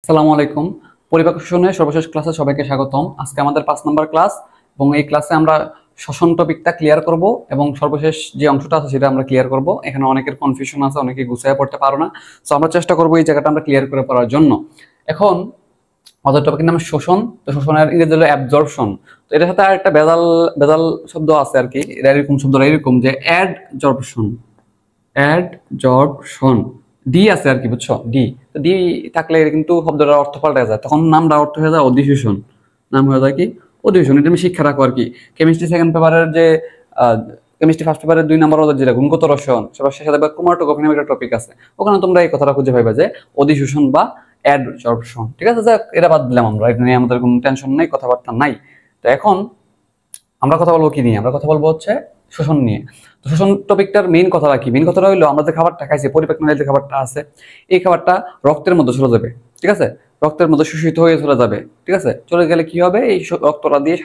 আসসালামু আলাইকুম। পরিপাক শ্বসনের সর্বশেষ ক্লাসে সবাইকে স্বাগতম। আজকে আমাদের 5 নম্বর ক্লাস এবং এই ক্লাসে আমরা শ্বসন টপিকটা ক্লিয়ার করব এবং সর্বশেষ যে অংশটা আছে সেটা আমরা ক্লিয়ার করব। এখানে অনেকের কনফিউশন আছে, অনেকে গুছিয়ে পড়তে পারো না, সো আমরা চেষ্টা করব এই জায়গাটা আমরা ক্লিয়ার করে পড়ার জন্য। এখন আমাদের টপিকের নাম শোষণ। তো শোষণের ইংরেজি হলো অ্যাবজর্পশন। তো এটার সাথে আরেকটা বেদাল বেদাল শব্দ আছে আর কি। এটা এরকম শব্দটা এরকম যে অ্যাডজর্পশন। অ্যাডজর্পশন ডি আছে আর কি, বুঝছো? ডি, তো ডি থাকলে কিন্তু শব্দটার অর্থ পাল্টে যায়, তখন নামটা অর্থ হয়ে যায় অধিশোষণ। নাম হয়ে যায় কি? অধিশোষণ। এটা আমি শিক্ষা রাখো আর কি। কেমিস্ট্রি সেকেন্ড পেপারের যে কেমিস্ট্রি ফার্স্ট পেপারের 2 নম্বর যেটা গুণগত রসায়ন, সবার শেষে দেখবে ক্রোমাটোগ্রাফি নামে একটা টপিক আছে, ওখানে তোমরা এই কথাটা খুঁজে পাইবা যে অধিশোষণ বা অ্যাডজর্পশন। ঠিক আছে, যাক এটা বাদ দিলাম আমরা, এটা নিয়ে আমাদের কোনো টেনশন নেই, কথাবার্তা নাই। তো এখন আমরা কথা বলবো কি নিয়ে? আমরা কথা বলবো হচ্ছে শোষণ নিয়ে। তো শোষণ টপিকটার মেইন কথাটা কি? মেইন কথাটা হইলো আমরা যে খাবারটা খাইছি, পরিপাক নালীতে খাবারটা আছে, এই খাবারটা রক্তের মধ্যে চলে যাবে। ঠিক আছে, রক্তের মধ্যে শোষিত হয়ে চলে যাবে। ঠিক আছে, চলে গেলে কি হবে? এই রক্তটা দিয়ে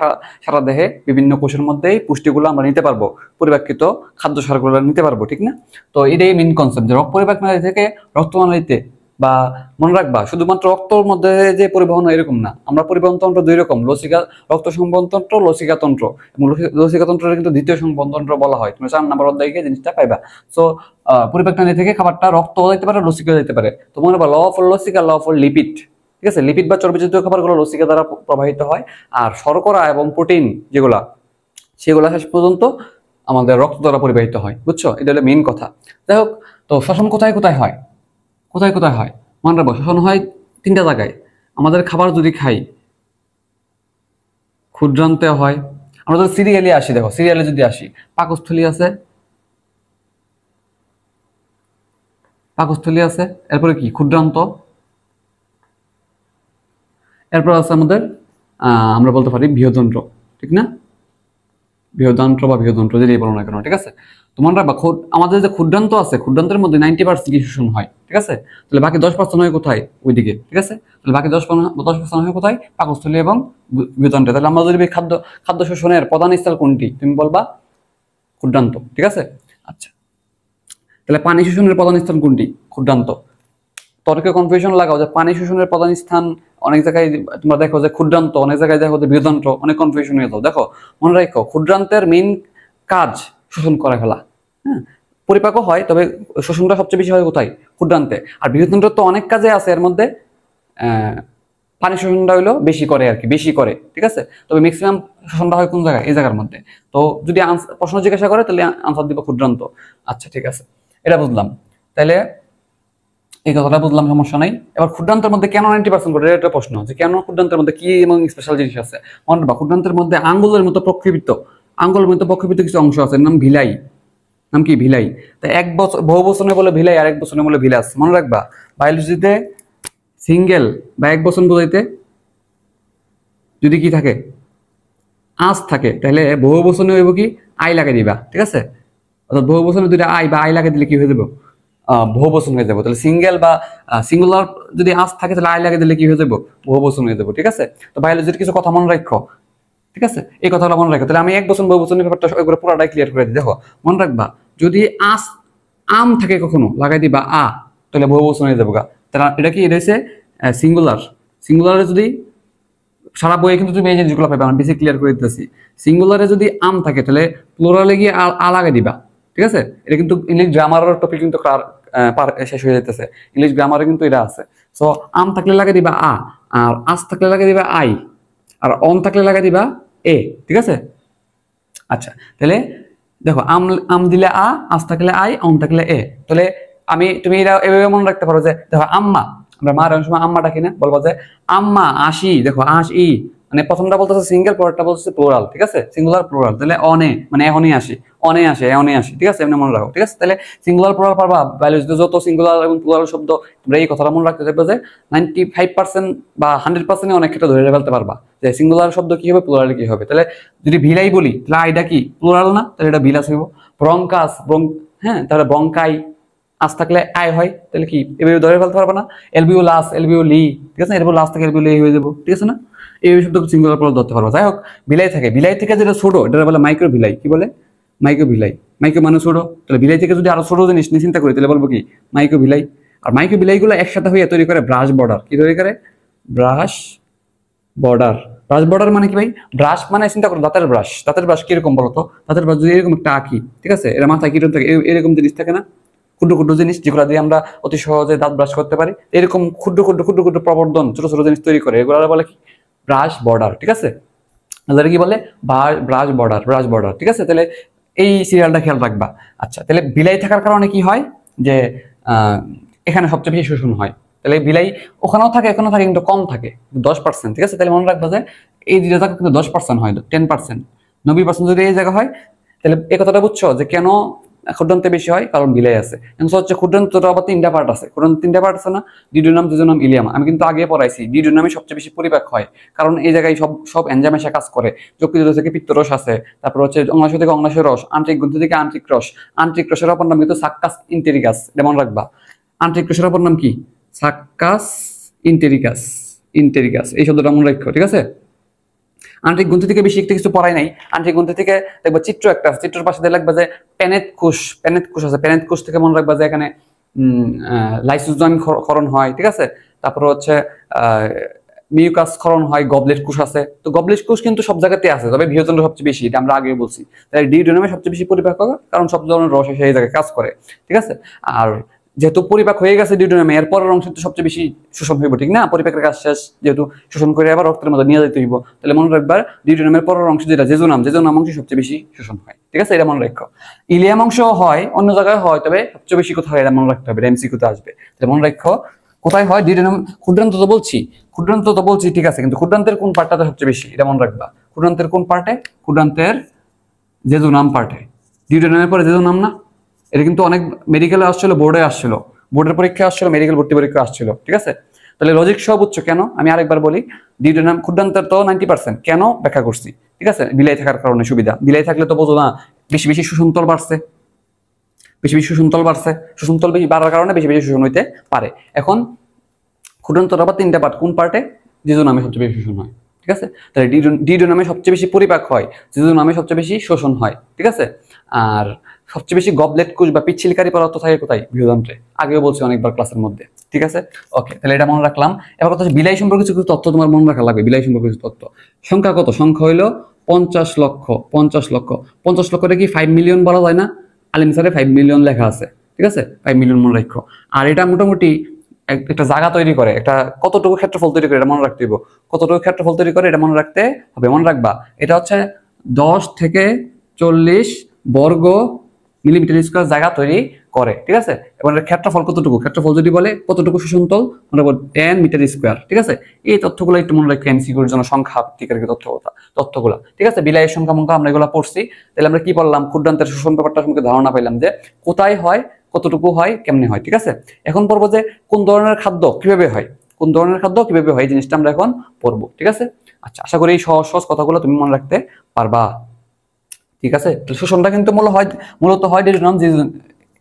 সারা দেহে বিভিন্ন কোষের মধ্যে এই পুষ্টিগুলো আমরা নিতে পারবো, পরিপাকৃত খাদ্য সারগুলো নিতে পারবো। ঠিক না? তো এটাই মেইন কনসেপ্ট যে পরিপাক নালী থেকে রক্তনালীতে, বা মনে রাখবা শুধুমাত্র রক্তর মধ্যে যে পরিবহন এরকম না, আমরা পরিবহন তন্ত্র 2 রকম, লসিকা রক্ত সংবহন তন্ত্র, লসিকা তন্ত্র। এবং লসিকা তন্ত্রের কিন্তু দ্বিতীয় সংবহন তন্ত্র বলা হয়, তুমি 4 নম্বর অধ্যায়ে গিয়ে জিনিসটা পাইবা। সো পরিপাক নালী থেকে খাবারটা রক্ত যাইতে পারে, লসিকা যাইতে পারে। তো মনে রাখবা ল ফর লসিকা, ল ফর লিপিড। ঠিক আছে, লিপিড বা চর্বিজাতীয় খাবারগুলো লসিকা দ্বারা প্রবাহিত হয়, আর শর্করা এবং প্রোটিন যেগুলা, সেগুলা শেষ পর্যন্ত আমাদের রক্ত দ্বারা পরিবাহিত হয়। বুঝছো? এটা হলো মেইন কথা। যাই হোক, তো শ্বসন কোথায় কোথায় হয়? কোথায় কোথায় হয় মনে রাখবো, শোষণ হয় 3টা জায়গায়। আমাদের খাবার যদি খাই, ক্ষুদ্রান্তে হয়। আমরা যদি সিরিয়ালে আসি, দেখো সিরিয়ালে যদি আসি, পাকস্থলী আছে, পাকস্থলী আছে, এরপরে কি ক্ষুদ্রান্ত, এরপর আছে আমাদের আমরা বলতে পারি বৃহদন্ত্র। ঠিক না? বৃহদান্ত্র বা বৃহদন্ত্র যেটাই বলো না কেন। ঠিক আছে, তোমার রাখবা আমাদের যে ক্ষুদ্রান্ত আছে, ক্ষুদ্রান্তের মধ্যে 90% কি শোষণ হয়। ঠিক আছে, তাহলে বাকি 10% হয় কোথায়? ওইদিকে। ঠিক আছে, তাহলে বাকি 10% হয় কোথায়? পাকস্থলী এবং বৃহদন্ত্রে। তাহলে আমরা যদি খাদ্য শোষণের প্রধান স্থল কোনটি, তুমি বলবা ক্ষুদ্রান্ত। ঠিক আছে, আচ্ছা, তাহলে পানি শোষণের প্রধান স্থান কোনটি? ক্ষুদ্রান্ত। তর্কে কনফিউশন লাগাও যে পানি শোষণের প্রধান স্থান অনেক জায়গায় তোমরা দেখো যে ক্ষুদ্রান্ত, অনেক জায়গায় দেখো যে বৃহদন্ত্র, অনেক কনফিউশন হয়ে যাও। দেখো মনে রাখো, ক্ষুদ্রান্তের মেইন কাজ শোষণ করে ফেলা। হ্যাঁ, পরিপাকও হয়, তবে শোষণটা সবচেয়ে বেশি হয় কোথায়? ক্ষুদ্রান্তে। আর বৃহদন্ত্র তো অনেক কাজে আছে, এর মধ্যে পানি শোষণটা হইলো বেশি করে আর কি, বেশি করে। ঠিক আছে, তবে ম্যাক্সিমাম শোষণটা হয় কোন জায়গায়? এই জায়গার মধ্যে। তো যদি প্রশ্ন জিজ্ঞাসা করে তাহলে আনসার দিব ক্ষুদ্রান্ত। আচ্ছা ঠিক আছে, এটা বুঝলাম। তাহলে এই কথাটা বুঝলাম, সমস্যা নাই। এবার ক্ষুদ্রান্তের মধ্যে কেন 90% করে, এটা প্রশ্ন যে কেন ক্ষুদ্রান্তের মধ্যে কি এবং স্পেশাল জিনিস আছে। মনে রাখবা, ক্ষুদ্রান্তের মধ্যে আঙ্গুলের মতো প্রক্ষেপিত, আঙ্গুলের মতো প্রক্ষেপিত কিছু অংশ আছে, নাম ভিলাই। নাম কি? ভিলাই। তা এক বছর বহু বচনে বলে ভিলাই, আর এক বচনে বলে ভিলাস। মনে রাখবা, বায়োলজিতে সিঙ্গেল বা এক বচন বোঝাইতে যদি কি থাকে, আঁচ থাকে, তাহলে বহু বচনে হইব কি? আই লাগাই দিবা। ঠিক আছে, অর্থাৎ বহু বচনে দুইটা আই বা আই লাগাই দিলে কি হয়ে যাবে? বহু বচন হয়ে যাবো। তাহলে সিঙ্গেল বা সিঙ্গুলার যদি আঁচ থাকে, তাহলে আই লাগিয়ে দিলে কি হয়ে যাবো? বহু বচন হয়ে যাবো। ঠিক আছে, তো বায়োলজির কিছু কথা মনে রাখো। ঠিক আছে, এই কথাটা মনে রাখো। তাহলে আমি এক বচন বহু বচনের ব্যাপারটা পুরোটাই ক্লিয়ার করে দিই। দেখো মনে রাখবা, যদি আঁচ আম থাকে কখনো, লাগাই দিবা তাহলে বহু বচন হয়ে যাবো গা। তাহলে এটা কি? এটা হচ্ছে সিঙ্গুলার। সিঙ্গুলারে যদি সারা বইয়ে কিন্তু তুমি এই জিনিসগুলো পাবে, আমি বেশি ক্লিয়ার করে দিতেছি। সিঙ্গুলারে যদি আম থাকে, তাহলে প্লুরালে গিয়ে লাগাই দিবা। ঠিক আছে, এটা কিন্তু ইংলিশ গ্রামারের টপিক কিন্তু শেষ হয়ে যাইতেছে। ইংলিশ গ্রামারে কিন্তু এটা আছে। সো আম থাকলে লাগাই দিবা আর আস থাকলে লাগাই দিবা আই, আর অন থাকলে লাগাই দিবা এ। ঠিক আছে, আচ্ছা, তাহলে দেখো আম দিলে আস থাকলে আই, অন থাকলে এ। তাহলে তুমি এটা এভাবে মনে রাখতে পারো যে দেখো আম্মা, আমরা মার অনেক সময় আম্মা ডাকি না, বলবো যে আম্মা আসি। দেখো ই, মানে প্রথমটা বলতেছে সিঙ্গেল, পরেরটা বলতেছে প্লুরাল। ঠিক আছে, সিঙ্গুলার প্লুরাল। তাহলে অনে মানে এখনই আসি, অনে আসে, এখনই আসি। ঠিক আছে, এমনি মনে রাখো। ঠিক আছে, তাহলে সিঙ্গুলার প্লুরাল পারবা। বায়োলজিতে যত সিঙ্গুলার এবং প্লুরাল শব্দ, তোমরা এই কথাটা মনে রাখতে দেখবে যে 95% বা 100% অনেক ক্ষেত্রে ধরে ফেলতে পারবা যে সিঙ্গুলার শব্দ কি হবে, প্লুরাল কি হবে। তাহলে যদি ভিলাই বলি, তাহলে আইটা কি? প্লুরাল না? তাহলে এটা ভিলাস হইব। ব্রঙ্কাস, হ্যাঁ, তাহলে ব্রঙ্কাই, আস থাকলে আই হয়, তাহলে কি এভাবে ধরে ফেলতে পারবে না? এলবিও লাস, এলবিও লি। ঠিক আছে, এরপর লাস থেকে এলবিও লি হয়ে যাবো। ঠিক আছে না? এই শব্দ সিঙ্গুলার প্লুরাল ধরতে পারবো। যাই হোক, ভিলাই থাকে, ভিলাই থেকে যেটা ছোট, এটা বলে মাইক্রো ভিলাই। কি বলে? Micro villi. মাইক্রো মানে ছোট, তাহলে ভিলাই থেকে যদি আরো ছোট জিনিস নিয়ে চিন্তা করি, তাহলে বলবো কি? Microvilli. আর মাইক্রো ভিলাই গুলো একসাথে হয়ে তৈরি করে ব্রাশ বর্ডার। কি তৈরি করে? Brush border. ব্রাশ বর্ডার মানে কি ভাই? ব্রাশ মানে চিন্তা করো দাঁতের ব্রাশ। দাঁতের ব্রাশ কিরকম বলতো? দাঁতের ব্রাশ যদি এরকম একটা আঁকি, ঠিক আছে, এর মাথায় কিরকম থাকে, এরকম জিনিস থাকে না, ক্ষুদ্র ক্ষুদ্র জিনিস যেগুলো দিয়ে আমরা অতি সহজে দাঁত ব্রাশ করতে পারি, এরকম ক্ষুদ্র ক্ষুদ্র ক্ষুদ্র ক্ষুদ্র প্রবর্ধন ছোট ছোট জিনিস তৈরি করে, এগুলো বলে কি? ব্রাশ বর্ডার, ঠিক আছে। তাহলে কি বলে? ব্রাশ বর্ডার, ব্রাশ বর্ডার, ঠিক আছে। তাহলে এই সিরিয়ালটা খেয়াল রাখবা। আচ্ছা, তাহলে বিলাই থাকার কারণে কি হয় যে এখানে সবচেয়ে বেশি শোষণ হয়। তাহলে বিলাই ওখানেও থাকে, এখানেও থাকে, কিন্তু কম থাকে 10%, ঠিক আছে। তাহলে মনে রাখবা যে এই দুটো জায়গা কিন্তু 10% হয়, 10%, 90% যদি এই জায়গা হয়, তাহলে এই কথাটা বুঝছো যে কেন ক্ষুদ্রান্তে বেশি হয়? কারণ বিলাই আছে। হচ্ছে ক্ষুদ্রান্তটা আবার তিনটা পার্ট আছে। ক্ষুদ্রান্ত তিনটা পার্ট আছে না? ডিউডিনাম, জিজোনাম, ইলিয়াম। আমি কিন্তু আগে পড়াইছি ডিউডিনামে সবচেয়ে বেশি পরিপাক হয়, কারণ এই জায়গায় সব সব এনজাইম এসে কাজ করে। যকৃত থেকে পিত্তরস আছে, তারপর হচ্ছে অগ্নাশয় থেকে অগ্নাশয় রস, আন্ত্রিক গ্রন্থি থেকে আন্ত্রিক রস। আন্ত্রিক রসের অপর নাম কিন্তু সাক্কাস ইন্টেরিকাস, এটা মনে রাখবা। আন্ত্রিক রসের অপর নাম কি? সাক্কাস ইন্টেরিকাস। ইন্টেরিকাস এই শব্দটা মনে রাখো, ঠিক আছে। আন্ত্রিক গ্রন্থি থেকে বেশি একটা কিছু পড়াই নাই। আন্ত্রিক গ্রন্থি থেকে দেখবা চিত্র একটা আছে, চিত্রের পাশে দিয়ে লাগবা যে পেনেট কোষ, পেনেট কোষ আছে। পেনেট কোষ থেকে মনে রাখবা যে এখানে লাইসোজোম ক্ষরণ হয়, ঠিক আছে। তারপর হচ্ছে মিউকাস ক্ষরণ হয়, গবলেট কোষ আছে। তো গবলেট কোষ কিন্তু সব জায়গাতে আছে, তবে বৃহৎ সবচেয়ে বেশি, এটা আমরা আগে বলছি। তাই ডিউডিনামে সবচেয়ে বেশি পরিপাক হয়, কারণ সব ধরনের রস এসে এই জায়গায় কাজ করে, ঠিক আছে। আর যেহেতু পরিপাক হয়ে গেছে ডিউডিনামে, এর পরের অংশ তো সবচেয়ে বেশি শোষণ হইব, ঠিক না? পরিপাকের কাজ শেষ, যেহেতু শোষণ করে আবার রক্তের মধ্যে নিয়ে যেতে হইব। তাহলে মনে রাখবার ডিউডিনামের পরের অংশ যেটা জেজোনাম, জেজোনাম অংশ সবচেয়ে বেশি শোষণ হয়, ঠিক আছে। এটা মনে রাখো। ইলিয়াম অংশ হয় অন্য জায়গায় হয়, তবে সবচেয়ে বেশি কোথায় এটা মনে রাখতে হবে, এমসিকিউতে আসবে। তাহলে মনে রাখো কোথায় হয় ডিউডিনাম। ক্ষুদ্রান্ত তো বলছি, ক্ষুদ্রান্ত তো বলছি, ঠিক আছে, কিন্তু ক্ষুদ্রান্তের কোন পার্টটাতে সবচেয়ে বেশি, এটা মনে রাখবা। ক্ষুদ্রান্তের কোন পার্টে? ক্ষুদ্রান্তের জেজোনাম পার্টে। ডিউডিনামের পরে জেজোনাম না? এটা কিন্তু অনেক মেডিকেলে আসছিল, বোর্ডে আসছিল, বোর্ডের পরীক্ষা আসছিল, মেডিকেল ভর্তি পরীক্ষা আসছিল, ঠিক আছে। তাহলে লজিক সব বুঝছো কেন? আমি আরেকবার বলি, ডিউডিনাম ক্ষুদ্রান্তের তো 90%, কেন ব্যাখ্যা করছি, ঠিক আছে। বিলাই থাকার কারণে সুবিধা। বিলাই থাকলে তো বোঝো না, বেশি বেশি শোষণতল বাড়ছে, বেশি বেশি শোষণতল বাড়ছে, শোষণতল বেশি বাড়ার কারণে বেশি বেশি শোষণ হইতে পারে। এখন ক্ষুদ্রান্তর আবার তিনটা পার্ট, কোন পার্টে? জিজোনামে সবচেয়ে বেশি শোষণ হয়, ঠিক আছে। তাহলে ডিউডিনামে সবচেয়ে বেশি পরিপাক হয়, জিজোনামে সবচেয়ে বেশি শোষণ হয়, ঠিক আছে। আর সবচেয়ে বেশি গবলেট কোষ বা পিচ্ছিলকারী পদার্থ থাকে কোথায়? বৃহদান্ত্রে। আগেও বলছি অনেকবার ক্লাসের মধ্যে, ঠিক আছে। ওকে, তাহলে এটা মনে রাখলাম। এবার কথা হচ্ছে বিলাই সম্পর্কে কিছু তথ্য তোমার মনে রাখা লাগবে। বিলাই সম্পর্কে কিছু তথ্য। সংখ্যা কত? সংখ্যা হইলো 50 লক্ষ। 50 লক্ষ, 50 লক্ষটা কি 5 মিলিয়ন বলা যায় না? আলিম স্যারে 5 মিলিয়ন লেখা আছে, ঠিক আছে। 5 মিলিয়ন মনে রাখো। আর এটা মোটামুটি একটা জায়গা তৈরি করে, একটা কতটুকু ক্ষেত্রফল তৈরি করে এটা মনে রাখতে হবে। কতটুকু ক্ষেত্রফল তৈরি করে এটা মনে রাখতে হবে, মনে রাখবা। এটা হচ্ছে 10 থেকে 40 বর্গ মিলিমিটার স্কোয়ার জায়গা তৈরি করে, ঠিক আছে। এবং এর ক্ষেত্রফল কতটুকু? ক্ষেত্রফল যদি বলে কতটুকু শোষণতল, মনে রাখবো 10 মিটার স্কোয়ার, ঠিক আছে। এই তথ্যগুলো একটু মনে রাখবো এমসিকিউর জন্য, সংখ্যা ভিত্তিকের তথ্যগুলো, ঠিক আছে। বিলাই সংখ্যা মঙ্খ্যা আমরা এগুলো পড়ছি। তাহলে আমরা কি বললাম? ক্ষুদ্রান্তের শোষণ ব্যাপারটা সম্পর্কে ধারণা পাইলাম যে কোথায় হয়, কতটুকু হয়, কেমনে হয়, ঠিক আছে। এখন পড়বো যে কোন ধরনের খাদ্য কিভাবে হয়, কোন ধরনের খাদ্য কিভাবে হয়, এই জিনিসটা আমরা এখন পড়বো, ঠিক আছে। আচ্ছা, আশা করি এই সহজ সহজ কথাগুলো তুমি মনে রাখতে পারবা, ঠিক আছে। শোষণটা কিন্তু মূলত হয়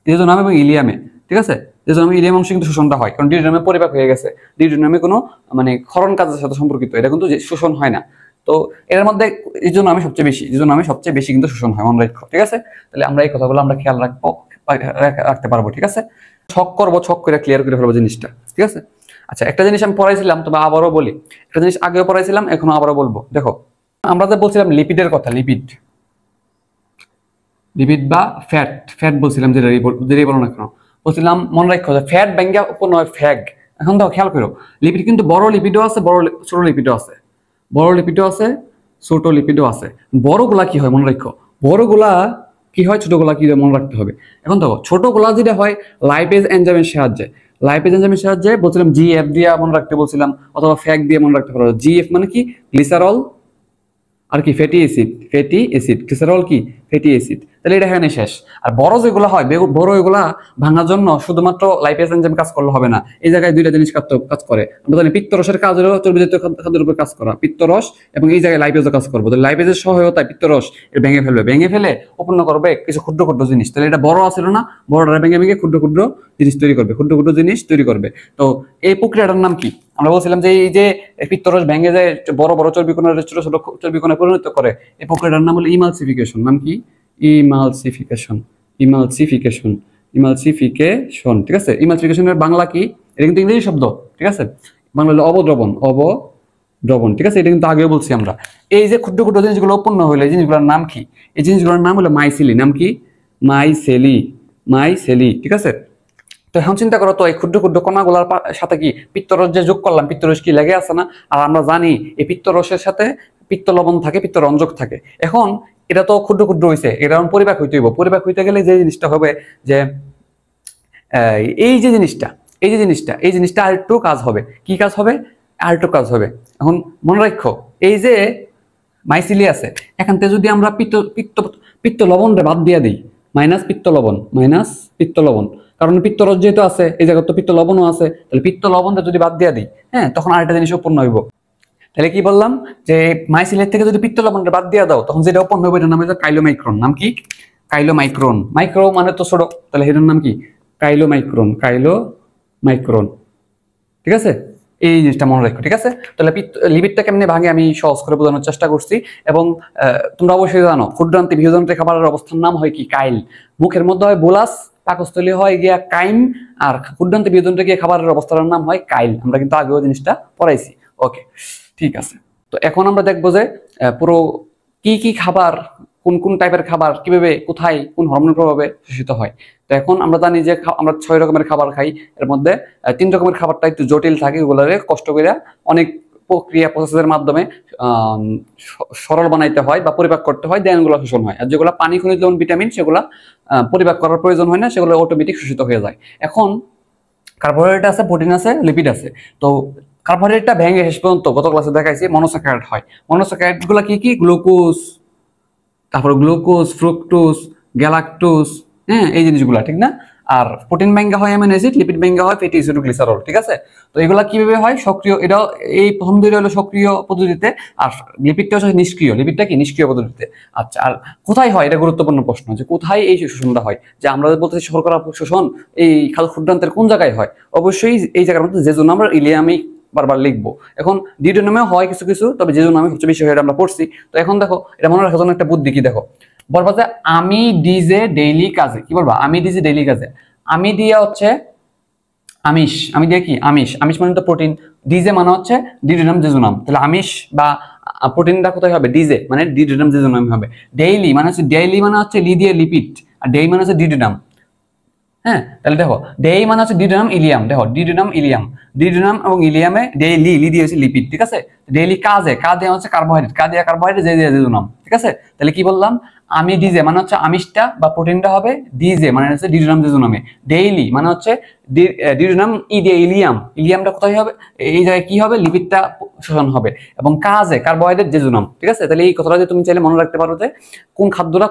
ডিউডিনাম এবং ইলিয়ামে, ঠিক আছে। ডিউডিনাম ইলিয়াম অংশে কিন্তু শোষণটা হয়, কারণ ডিউডিনামে পরিপাক হয়ে গেছে। ডিউডিনামে কোনো মানে ক্ষরণ কাজের সাথে সম্পর্কিত, এটা কিন্তু শোষণ হয় না। তো এর মধ্যে এই জন্য আমি সবচেয়ে বেশি, এই জন্য আমি সবচেয়ে বেশি কিন্তু শোষণ হয়, মনে রাখো, ঠিক আছে। তাহলে আমরা এই কথাগুলো আমরা খেয়াল রাখতে পারবো, ঠিক আছে। ছক করবো, ছক করে ক্লিয়ার করে ফেলবো জিনিসটা, ঠিক আছে। আচ্ছা, একটা জিনিস আমি পড়াইছিলাম, তবে আবারও বলি। একটা জিনিস আগেও পড়াইছিলাম, এখনো আবারও বলবো। দেখো, আমরা যে বলছিলাম লিপিডের কথা, লিপিড বা ফ্যাট, ফ্যাট বলছিলাম, যেটাই বলো না কেন বলছিলাম, মনে রাখো যে ফ্যাট ব্যাঙ্গা উপন্য হয় ফ্যাগ। এখন দেখো খেয়াল করো, লিপিড কিন্তু বড় লিপিডও আছে, ছোট লিপিডও আছে, বড় লিপিডও আছে, ছোট লিপিডও আছে। বড়গুলা কি হয় মনে রাখো, বড়গুলা কি হয়, ছোটগুলা কি হয় মনে রাখতে হবে। এখন দেখো ছোটগুলা যেটা হয় লাইপেজ এনজাইমের সাহায্যে, লাইপেজ এনজাইমের সাহায্যে বলছিলাম জিএফ দিয়ে মনে রাখতে বলছিলাম, অথবা ফ্যাগ দিয়ে মনে রাখতে পারো। জিএফ মানে কি? গ্লিসারল, আর কি fatty acid, fatty acid, glycerol কি? Fatty acid. তাহলে এটা এখানে শেষ। আর বড় যেগুলো হয়, বড় এগুলা ভাঙার জন্য শুধুমাত্র লাইপেজ এনজাইম কাজ করলে হবে না, এই জায়গায় দুইটা জিনিস কাজ করে। আমরা জানি পিত্তরসের কাজেরও চর্বিজাতীয় খাদ্যের উপর কাজ করা, পিত্তরস, এবং এই জায়গায় লাইপেজও কাজ করবো। তাহলে লাইপেজের সহায়তায় পিত্তরস ভেঙে ফেলবে, ভেঙে ফেলে উৎপন্ন করবে কিছু ক্ষুদ্র ক্ষুদ্র জিনিস। তাহলে এটা বড় আছিল না, বড়টা ভেঙে ভেঙে ক্ষুদ্র ক্ষুদ্র জিনিস তৈরি করবে, ক্ষুদ্র ক্ষুদ্র জিনিস তৈরি করবে। তো এই প্রক্রিয়াটার নাম কি? আমরা বলছিলাম যে এই যে পিত্তরস ভেঙে যায় বড় বড় চর্বিকণার ছোট ছোট চর্বিকণায় পরিণত করে, এই প্রক্রিয়াটার নাম হলো ইমালসিফিকেশন। নাম কি? ইমালসিফিকেশন, ইমালসিফিকেশন, ঠিক আছে। ইমালসিফিকেশনের বাংলা কি? এটা কিন্তু ইংরেজি শব্দ, ঠিক আছে। বাংলা হলো অবদ্রবণ, অবদ্রবণ, ঠিক আছে? এটা কিন্তু আগেও বলছি আমরা। এই যে ক্ষুদ্র ক্ষুদ্র জিনিসগুলো উৎপন্ন হলো, এই জিনিসগুলোর নাম কি? এই জিনিসগুলোর নাম হলো মাইসিলি। নাম কি? মাইসেলি, মাইসেলি, ঠিক আছে? তো এখন চিন্তা করো তো, এই ক্ষুদ্র ক্ষুদ্র কণাগুলোর সাথে কি পিত্তরস যে যোগ করলাম, পিত্তরস কি লেগে আছে না? আর আমরা জানি এই পিত্তরসের সাথে পিত্ত লবণ থাকে, পিত্তরঞ্জক থাকে। এখন এটা তো ক্ষুদ্র ক্ষুদ্র হয়েছে, এটা পরিপাক হইতে হইব। পরিপাক হইতে গেলে যে জিনিসটা হবে যে এই যে জিনিসটা, এই জিনিসটা আরেকটু কাজ হবে। কি কাজ হবে? আরেকটু কাজ হবে। এখন মনে রাখো, এই যে মাইসিলি আছে, এখান থেকে যদি আমরা পিত্ত পিত্ত পিত্ত লবণটা বাদ দিয়ে দিই, মাইনাস পিত্ত লবণ, মাইনাস পিত্ত লবণ, কারণ পিত্তরস যেহেতু আছে, এই জায়গায় তো পিত্ত লবণও আছে, তাহলে পিত্ত লবণটা যদি বাদ দিয়ে দিই, হ্যাঁ, তখন আরেকটা জিনিস উৎপন্ন হইব। তাহলে কি বললাম যে মাইসিলের থেকে যদি পিত্ত লবণটা বাদ দিয়ে দাও, তখন যেটা উৎপন্ন হবে এটার নাম হচ্ছে কাইলোমাইক্রন। নাম কি? কাইলোমাইক্রন। মাইক্রো মানে তো ছোট, তাহলে এটার নাম কি? কাইলোমাইক্রন, কাইলোমাইক্রন, ঠিক আছে? এই জিনিসটা মনে রাখো, ঠিক আছে? তাহলে লিপিডটা কেমনে ভাঙে আমি সহজ করে বোঝানোর চেষ্টা করছি। এবং তোমরা অবশ্যই জানো ক্ষুদ্রান্তে বৃহদান্তে খাবারের অবস্থার নাম হয় কি? কাইল। মুখের মধ্যে হয় বোলাস, পাকস্থলী হয় গিয়া কাইম, আর ক্ষুদ্রান্তে বৃহদান্তে গিয়ে খাবারের অবস্থার নাম হয় কাইল। আমরা কিন্তু আগেও জিনিসটা পড়াইছি। ওকে, ঠিক আছে। তো এখন আমরা দেখবো যে পুরো কি কি খাবার, কোন কোন টাইপের খাবার কিভাবে, কোথায়, কোন হরমোনের প্রভাবে শোষিত হয়। তো এখন আমরা জানি যে আমরা 6 রকমের খাবার খাই, এর মধ্যে 3 রকমের খাবারটা একটু জটিল থাকে, ওগুলোরে কষ্ট করে অনেক প্রক্রিয়া প্রসেসের মাধ্যমে সরল বানাইতে হয় বা পরিপাক করতে হয়, দেন এগুলো শোষণ হয়। আর যেগুলো পানি, খনিজ লবণ, ভিটামিন, সেগুলো পরিপাক করার প্রয়োজন হয় না, সেগুলো অটোমেটিক শোষিত হয়ে যায়। এখন কার্বোহাইড্রেট আছে, প্রোটিন আছে, লিপিড আছে। তো কার্বোহাইড্রেটটা ভেঙে শেষ পর্যন্ত গত ক্লাসে দেখাইছি মনোস্যাকারাইড হয়। মনোস্যাকারাইড গুলো কি কি? গ্লুকোজ, তারপর গ্লুকোজ, ফ্রুক্টোজ, গ্যালাক্টোজ, হ্যাঁ, এই জিনিসগুলো, ঠিক না? আর প্রোটিন ব্যাঙ্গা হয় অ্যামিনো অ্যাসিড, লিপিড ব্যাঙ্গা হয় ফ্যাটি অ্যাসিড, গ্লিসারল, ঠিক আছে? তো এগুলা কিভাবে হয়? সক্রিয়, এটা এই প্রথম দুইটা হলো সক্রিয় পদ্ধতিতে, আর লিপিডটা হচ্ছে নিষ্ক্রিয়। লিপিডটা কি? নিষ্ক্রিয় পদ্ধতিতে। আচ্ছা, আর কোথায় হয়? এটা গুরুত্বপূর্ণ প্রশ্ন, যে কোথায় এই শোষণটা হয়। যে আমরা বলতেছি শর্করা শোষণ এই ক্ষুদ্রান্তের কোন জায়গায় হয়? অবশ্যই এই জায়গার মধ্যে, যে জন্য আমরা ইলিয়ামিক বারবার লিখবো। এখন ডিউটেনামেও হয় কিছু কিছু, তবে যে জন্য আমি সবচেয়ে বেশি হয় আমরা পড়ছি। তো এখন দেখো, এটা মনে রাখার জন্য একটা বুদ্ধি কি দেখো, বলবা যে আমি ডিজে ডেইলি কাজে, কি বলবা? আমি ডিজে ডেইলি কাজে। আমি দিয়া হচ্ছে আমিষ, আমি দিয়ে কি? আমিষ। আমিষ মানে তো প্রোটিন। ডিজে মানে হচ্ছে ডিউটেনাম জেজুনাম, তাহলে আমিষ বা প্রোটিনটা কোথায় হবে? ডিজে মানে ডিউটেনাম জেজুনাম হবে। ডেইলি মানে হচ্ছে, ডেইলি মানে হচ্ছে লি দিয়ে লিপিড, আর ডেই মানে হচ্ছে ডিউটেনাম। হ্যাঁ, তাহলে দেখো ডেই মানে হচ্ছে ডিউটেনাম ইলিয়াম, দেখো ডিউটেনাম ইলিয়াম, ডিউটেনাম এবং ইলিয়ামে ডেইলি, লি দিয়ে হচ্ছে লিপিড, ঠিক আছে? ডেইলি কাজে, কাজে হচ্ছে কার্বোহাইড্রেট, কাজে কার্বোহাইড্রেট, যে দিয়ে ডিউটেনাম, ঠিক আছে? তাহলে কি বললাম? আমি ডিজে মানে হচ্ছে আমিষটা বা প্রোটিনটা হবে, ডিজে মানে হচ্ছে ডিউটেনাম জেজুনামে, ডেইলি মানে হচ্ছে ডিউটেনাম ই দিয়ে ইলিয়াম, ইলিয়ামটা কোথায় হবে? এই জায়গায় কি হবে? লিপিডটা শোষণ হবে। এবং কাজে কার্বোহাইড্রেট, জেজুনাম, ঠিক আছে? তাহলে এই কথাটা যে তুমি চাইলে মনে রাখতে পারো যে কোন খাদ্যটা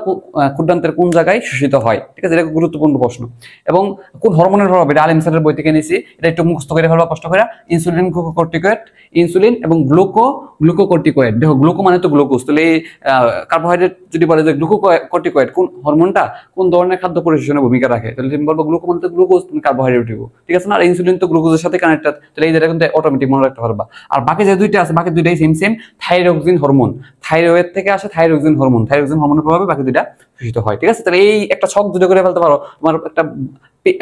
ক্ষুদ্রান্তের কোন জায়গায় শোষিত হয়, ঠিক আছে? এটা গুরুত্বপূর্ণ প্রশ্ন। এবং কোন হরমোনের প্রভাবে, এটা আলিম স্যারের বই থেকে নিয়েছি, এটা একটু মুখস্থ করে ফেলবা কষ্ট করে। ইনসুলিন, গ্লুকোকর্টিকয়েড, ইনসুলিন এবং গ্লুকোকর্টিকয়েড। দেখো গ্লুকো মানে তো গ্লুকোজ, তাহলে এই কার্বোহাইড্রেট যদি বলে যে গ্লুকোকর্টিকয়েড কোন হরমোনটা কোন ধরনের খাদ্য পরিশোষণে ভূমিকা রাখে, তাহলে তুমি বলবো গ্লুকো মানে তো গ্লুকোজ, তুমি কার্বোহাইড্রেট দিব, ঠিক আছে না? আর ইনসুলিন তো গ্লুকোজের সাথে কানেক্টেড, তাহলে এই যেটা কিন্তু অটোমেটিক মনে রাখতে পারবা। আর বাকি যে দুইটা আছে, বাকি দুইটাই same same. Thyroxine hormone, thyroid থেকে আসে থাইরক্সিন হরমোন, থাইরক্সিন হরমোনের প্রভাবে বাকি দুইটা শোষিত হয়, ঠিক আছে? তাহলে এই একটা ছক দুটো করে ফেলতে পারো, তোমার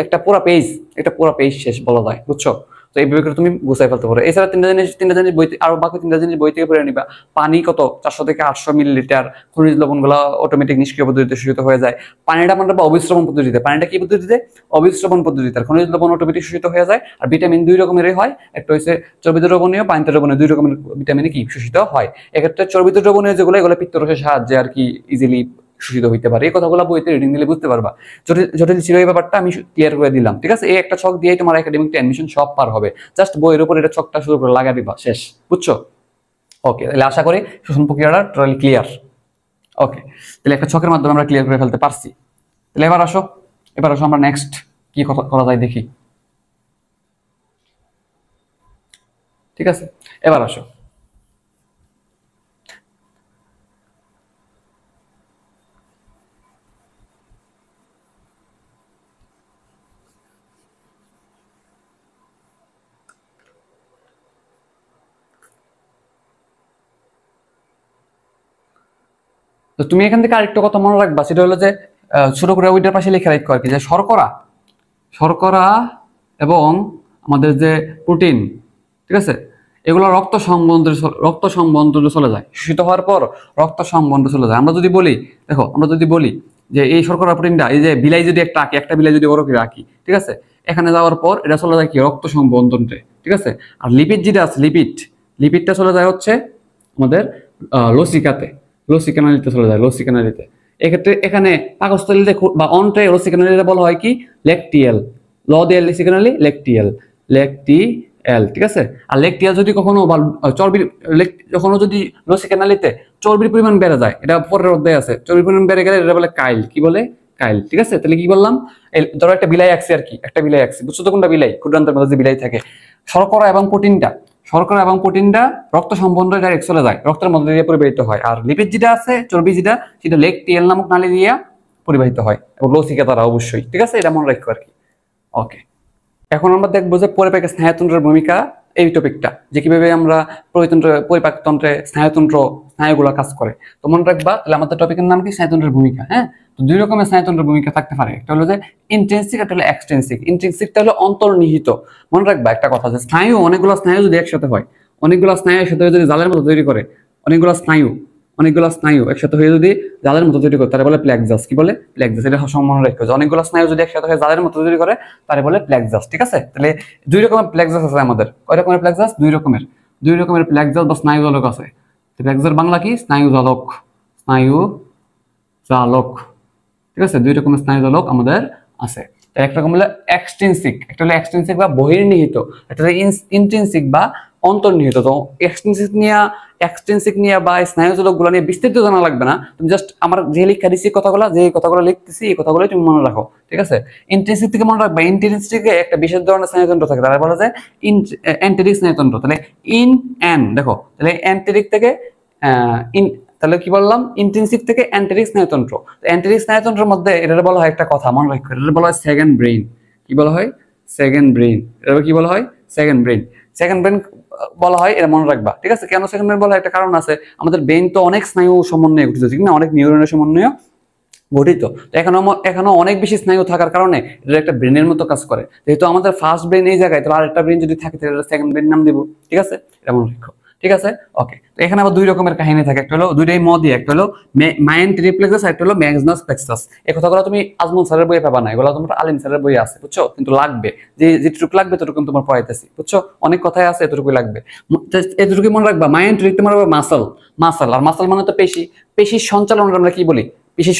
একটা পুরো পেজ শেষ বলা যায়, বুঝছো? তো এই বিবেকে তুমি গুছাই ফেলতে পারো। এছাড়া তিনটা জিনিস বই, আর বাকি 3টা জিনিস বই থেকে পড়ে নিবা। পানি কত? 400 থেকে 800 মিলিলিটার। খনিজ লবণগুলো অটোমেটিক নিষ্ক্রিয় পদ্ধতিতে শোষিত হয়ে যায়। পানিটা মানে অবিশ্রবণ পদ্ধতিতে, পানিটা কি পদ্ধতিতে? অবিশ্রবণ পদ্ধতিতে। আর খনিজ লবণ অটোমেটিক শোষিত হয়ে যায়। আর ভিটামিন 2 রকমেরই হয়, একটা হচ্ছে চর্বিত দ্রবণীয়, পানিতে দ্রবণীয়, 2 রকমের ভিটামিনই কি শোষিত হয়। এক্ষেত্রে চর্বিত দ্রবণীয় যেগুলো, এগুলো পিত্তরসের সাহায্যে আর কি ইজিলি শোষিত হইতে পারে। এই কথাগুলো বইতে রিডিং দিলে বুঝতে পারবা। জটিল ছিল এই ব্যাপারটা, আমি ক্লিয়ার করে দিলাম, ঠিক আছে? এই একটা ছক দিয়ে তোমার একাডেমিক অ্যাডমিশন সব পার হবে। জাস্ট বইয়ের উপর এটা ছকটা শুরু করে লাগা দিবা, শেষ, বুঝছো? ওকে, তাহলে আশা করি শোষণ প্রক্রিয়াটা টোটালি ক্লিয়ার। ওকে, তাহলে একটা ছকের মাধ্যমে আমরা ক্লিয়ার করে ফেলতে পারছি। তাহলে এবার আসো আমরা নেক্সট কি করা যায় দেখি, ঠিক আছে? এবার আসো, তো তুমি এখান থেকে আরেকটা কথা মনে রাখবা, সেটা হলো যে ছোট করে ওইটার পাশে লিখে রাখো আর কি, যে শর্করা এবং আমাদের যে প্রোটিন, ঠিক আছে, এগুলো রক্ত সম্বন্ধে চলে যায়, শোষিত হওয়ার পর রক্ত সম্বন্ধে চলে যায়। আমরা যদি বলি, দেখো আমরা যদি বলি যে এই শর্করা প্রোটিনটা, এই যে বিলাই যদি একটা বিলাই যদি ওরকম রাখি, ঠিক আছে, এখানে যাওয়ার পর এটা চলে যায় কি রক্ত সম্বন্ধনে, ঠিক আছে। আর লিপিড যেটা আছে, লিপিডটা চলে যায় হচ্ছে আমাদের লসিকানালিতে চলে যায়, লসিকানালিতে। এক্ষেত্রে এখানে পাকস্থলীতে বা অন্ত্রে লসিকানালিতে বলা হয় কি ল্যাকটিয়াল, লসিকানালি ল্যাকটিয়াল, ঠিক আছে। আর ল্যাকটিয়াল যদি কখনো বা চর্বির কখনো যদি লসিকানালিতে চর্বির পরিমাণ বেড়ে যায়, এটা পরের অধ্যায় আছে, চর্বির পরিমাণ বেড়ে গেলে এটা বলে কাইল, কি বলে কাইল, ঠিক আছে। তাহলে কি বললাম, ধরো একটা বিলাই আঁকছি আর কি, একটা বিলাই আঁকছি, বুঝছো তো কোনটা বিলাই, ক্ষুদ্রান্তের মধ্যে যে বিলাই থাকে। শর্করা এবং প্রোটিনটা রক্ত সম্বন্ধে ডাইরেক্ট চলে যায়, রক্তের মধ্যে দিয়ে পরিবাহিত হয়। আর লিপিড যেটা আছে, চর্বি যেটা, সেটা ল্যাকটিয়াল নামক নালী দিয়ে পরিবাহিত হয়, এবং লসিকা দ্বারা অবশ্যই, ঠিক আছে। এটা মনে রাখো আর কি। ওকে, এখন আমরা দেখবো যে পরিপাক স্নায়ুতন্ত্রের ভূমিকা, এই টপিকটা, যে কিভাবে আমরা পরিপাকতন্ত্রে স্নায়ুগুলো কাজ করে। তো মনে রাখবা, তাহলে আমাদের টপিকের নাম কি, স্নায়ুতন্ত্রের ভূমিকা। হ্যাঁ, তো দুই রকমের স্নায়ুতন্ত্রের ভূমিকা থাকতে পারে, একটা হলো যে ইন্ট্রিনসিক, একটা হলো এক্সট্রিনসিক। ইন্ট্রিনসিকটা হলো অন্তর্নিহিত। মনে রাখবা একটা কথা, যে অনেকগুলো স্নায়ু যদি একসাথে হয়, অনেকগুলো স্নায়ু একসাথে যদি জালের মতো তৈরি করে, অনেকগুলো স্নায়ু একসাথে হয়ে যদি জালের মতো তৈরি করে, তারা বলে প্লেক্সাস। কি বলে, প্লেক্সাস। এটা মনে রাখবে যে অনেকগুলো স্নায়ু যদি একসাথে হয়ে জালের মতো তৈরি করে, তারা বলে প্লেক্সাস, ঠিক আছে। তাহলে দুই রকমের প্লেক্সাস আছে আমাদের। কয় রকমের প্লেক্সাস? দুই রকমের প্লেক্সাস বা স্নায়ু জালক আছে। প্লেক্সাসের বাংলা কি? স্নায়ু জালক, ঠিক আছে। দুই রকমের স্নায়ু জালক আমাদের আছে। একটা রকম হলো এক্সট্রিনসিক, একটা হলো এক্সট্রিনসিক বা বহির্নিহিত, একটা হলো ইন্ট্রিনসিক বা অন্তর্নিহিত। তো এক্সট্রিনসিক নিয়ে বা স্নায়ু জালকগুলো নিয়ে বিস্তারিত জানা লাগবে না, তুমি জাস্ট আমার যে লেখা দিচ্ছি যে কথাগুলো লিখতেছি, এই কথাগুলোই তুমি মনে রাখো, ঠিক আছে। ইন্ট্রিনসিক থেকে মনে রাখবা, ইন্ট্রিনসিকে একটা বিশেষ ধরনের স্নায়ুতন্ত্র থাকে, তারা বলা যায় এন্টেরিক স্নায়ুতন্ত্র। তাহলে দেখো, তাহলে এন্টেরিক থেকে তাহলে কি বললাম, ইন্ট্রিনসিক থেকে এন্টেরিক স্নায়ুতন্ত্র। এন্টেরিক স্নায়ুতন্ত্রের মধ্যে এটা বলা হয় একটা কথা মনে রাখো, এটা বলা হয় সেকেন্ড ব্রেইন। কি বলা হয়? Second brain. এটা কি বলা হয়? সেকেন্ড ব্রেইন বলা হয়, এটা মনে রাখবা, ঠিক আছে। কেন সেকেন্ড ব্রেইন বলা হয়? একটা কারণ আছে, আমাদের ব্রেইন তো অনেক স্নায়ু সমন্বয়ে গঠিত, ঠিক না, অনেক নিউরনের সমন্বয়ে গঠিত। এখনো অনেক বেশি স্নায়ু থাকার কারণে এটা একটা ব্রেনের মতো কাজ করে। যেহেতু আমাদের ফার্স্ট ব্রেন এই জায়গায়, তাহলে আরেকটা ব্রেন যদি থাকে, তাহলে সেকেন্ড ব্রেন নাম দিব, ঠিক আছে। এটা মনে রাখো, ঠিক আছে। ওকে, তো এখানে আবার দুই রকমের কাহিনী থাকে, একটা হলো দুইটাই মদি, একটা হলো মাইন্টেরিক প্লেক্সাস, একটা হলো ম্যাগনাস প্লেক্সাস। এই কথাগুলো তুমি আজমল স্যারের বইয়ে পাবা না, এগুলো তোমার আলিম স্যারের বইয়ে আছে, বুঝছো। কিন্তু লাগবে, যেটুকু লাগবে ততটুকু তোমার পড়াইতেছি, বুঝছো। অনেক কথাই আছে, এতটুকুই লাগবে, এতটুকু মনে রাখবা। মাইন্টেরিক তোমার মাসল, আর মাসল মানে তো পেশির সঞ্চালন আমরা কি বলি, পেশির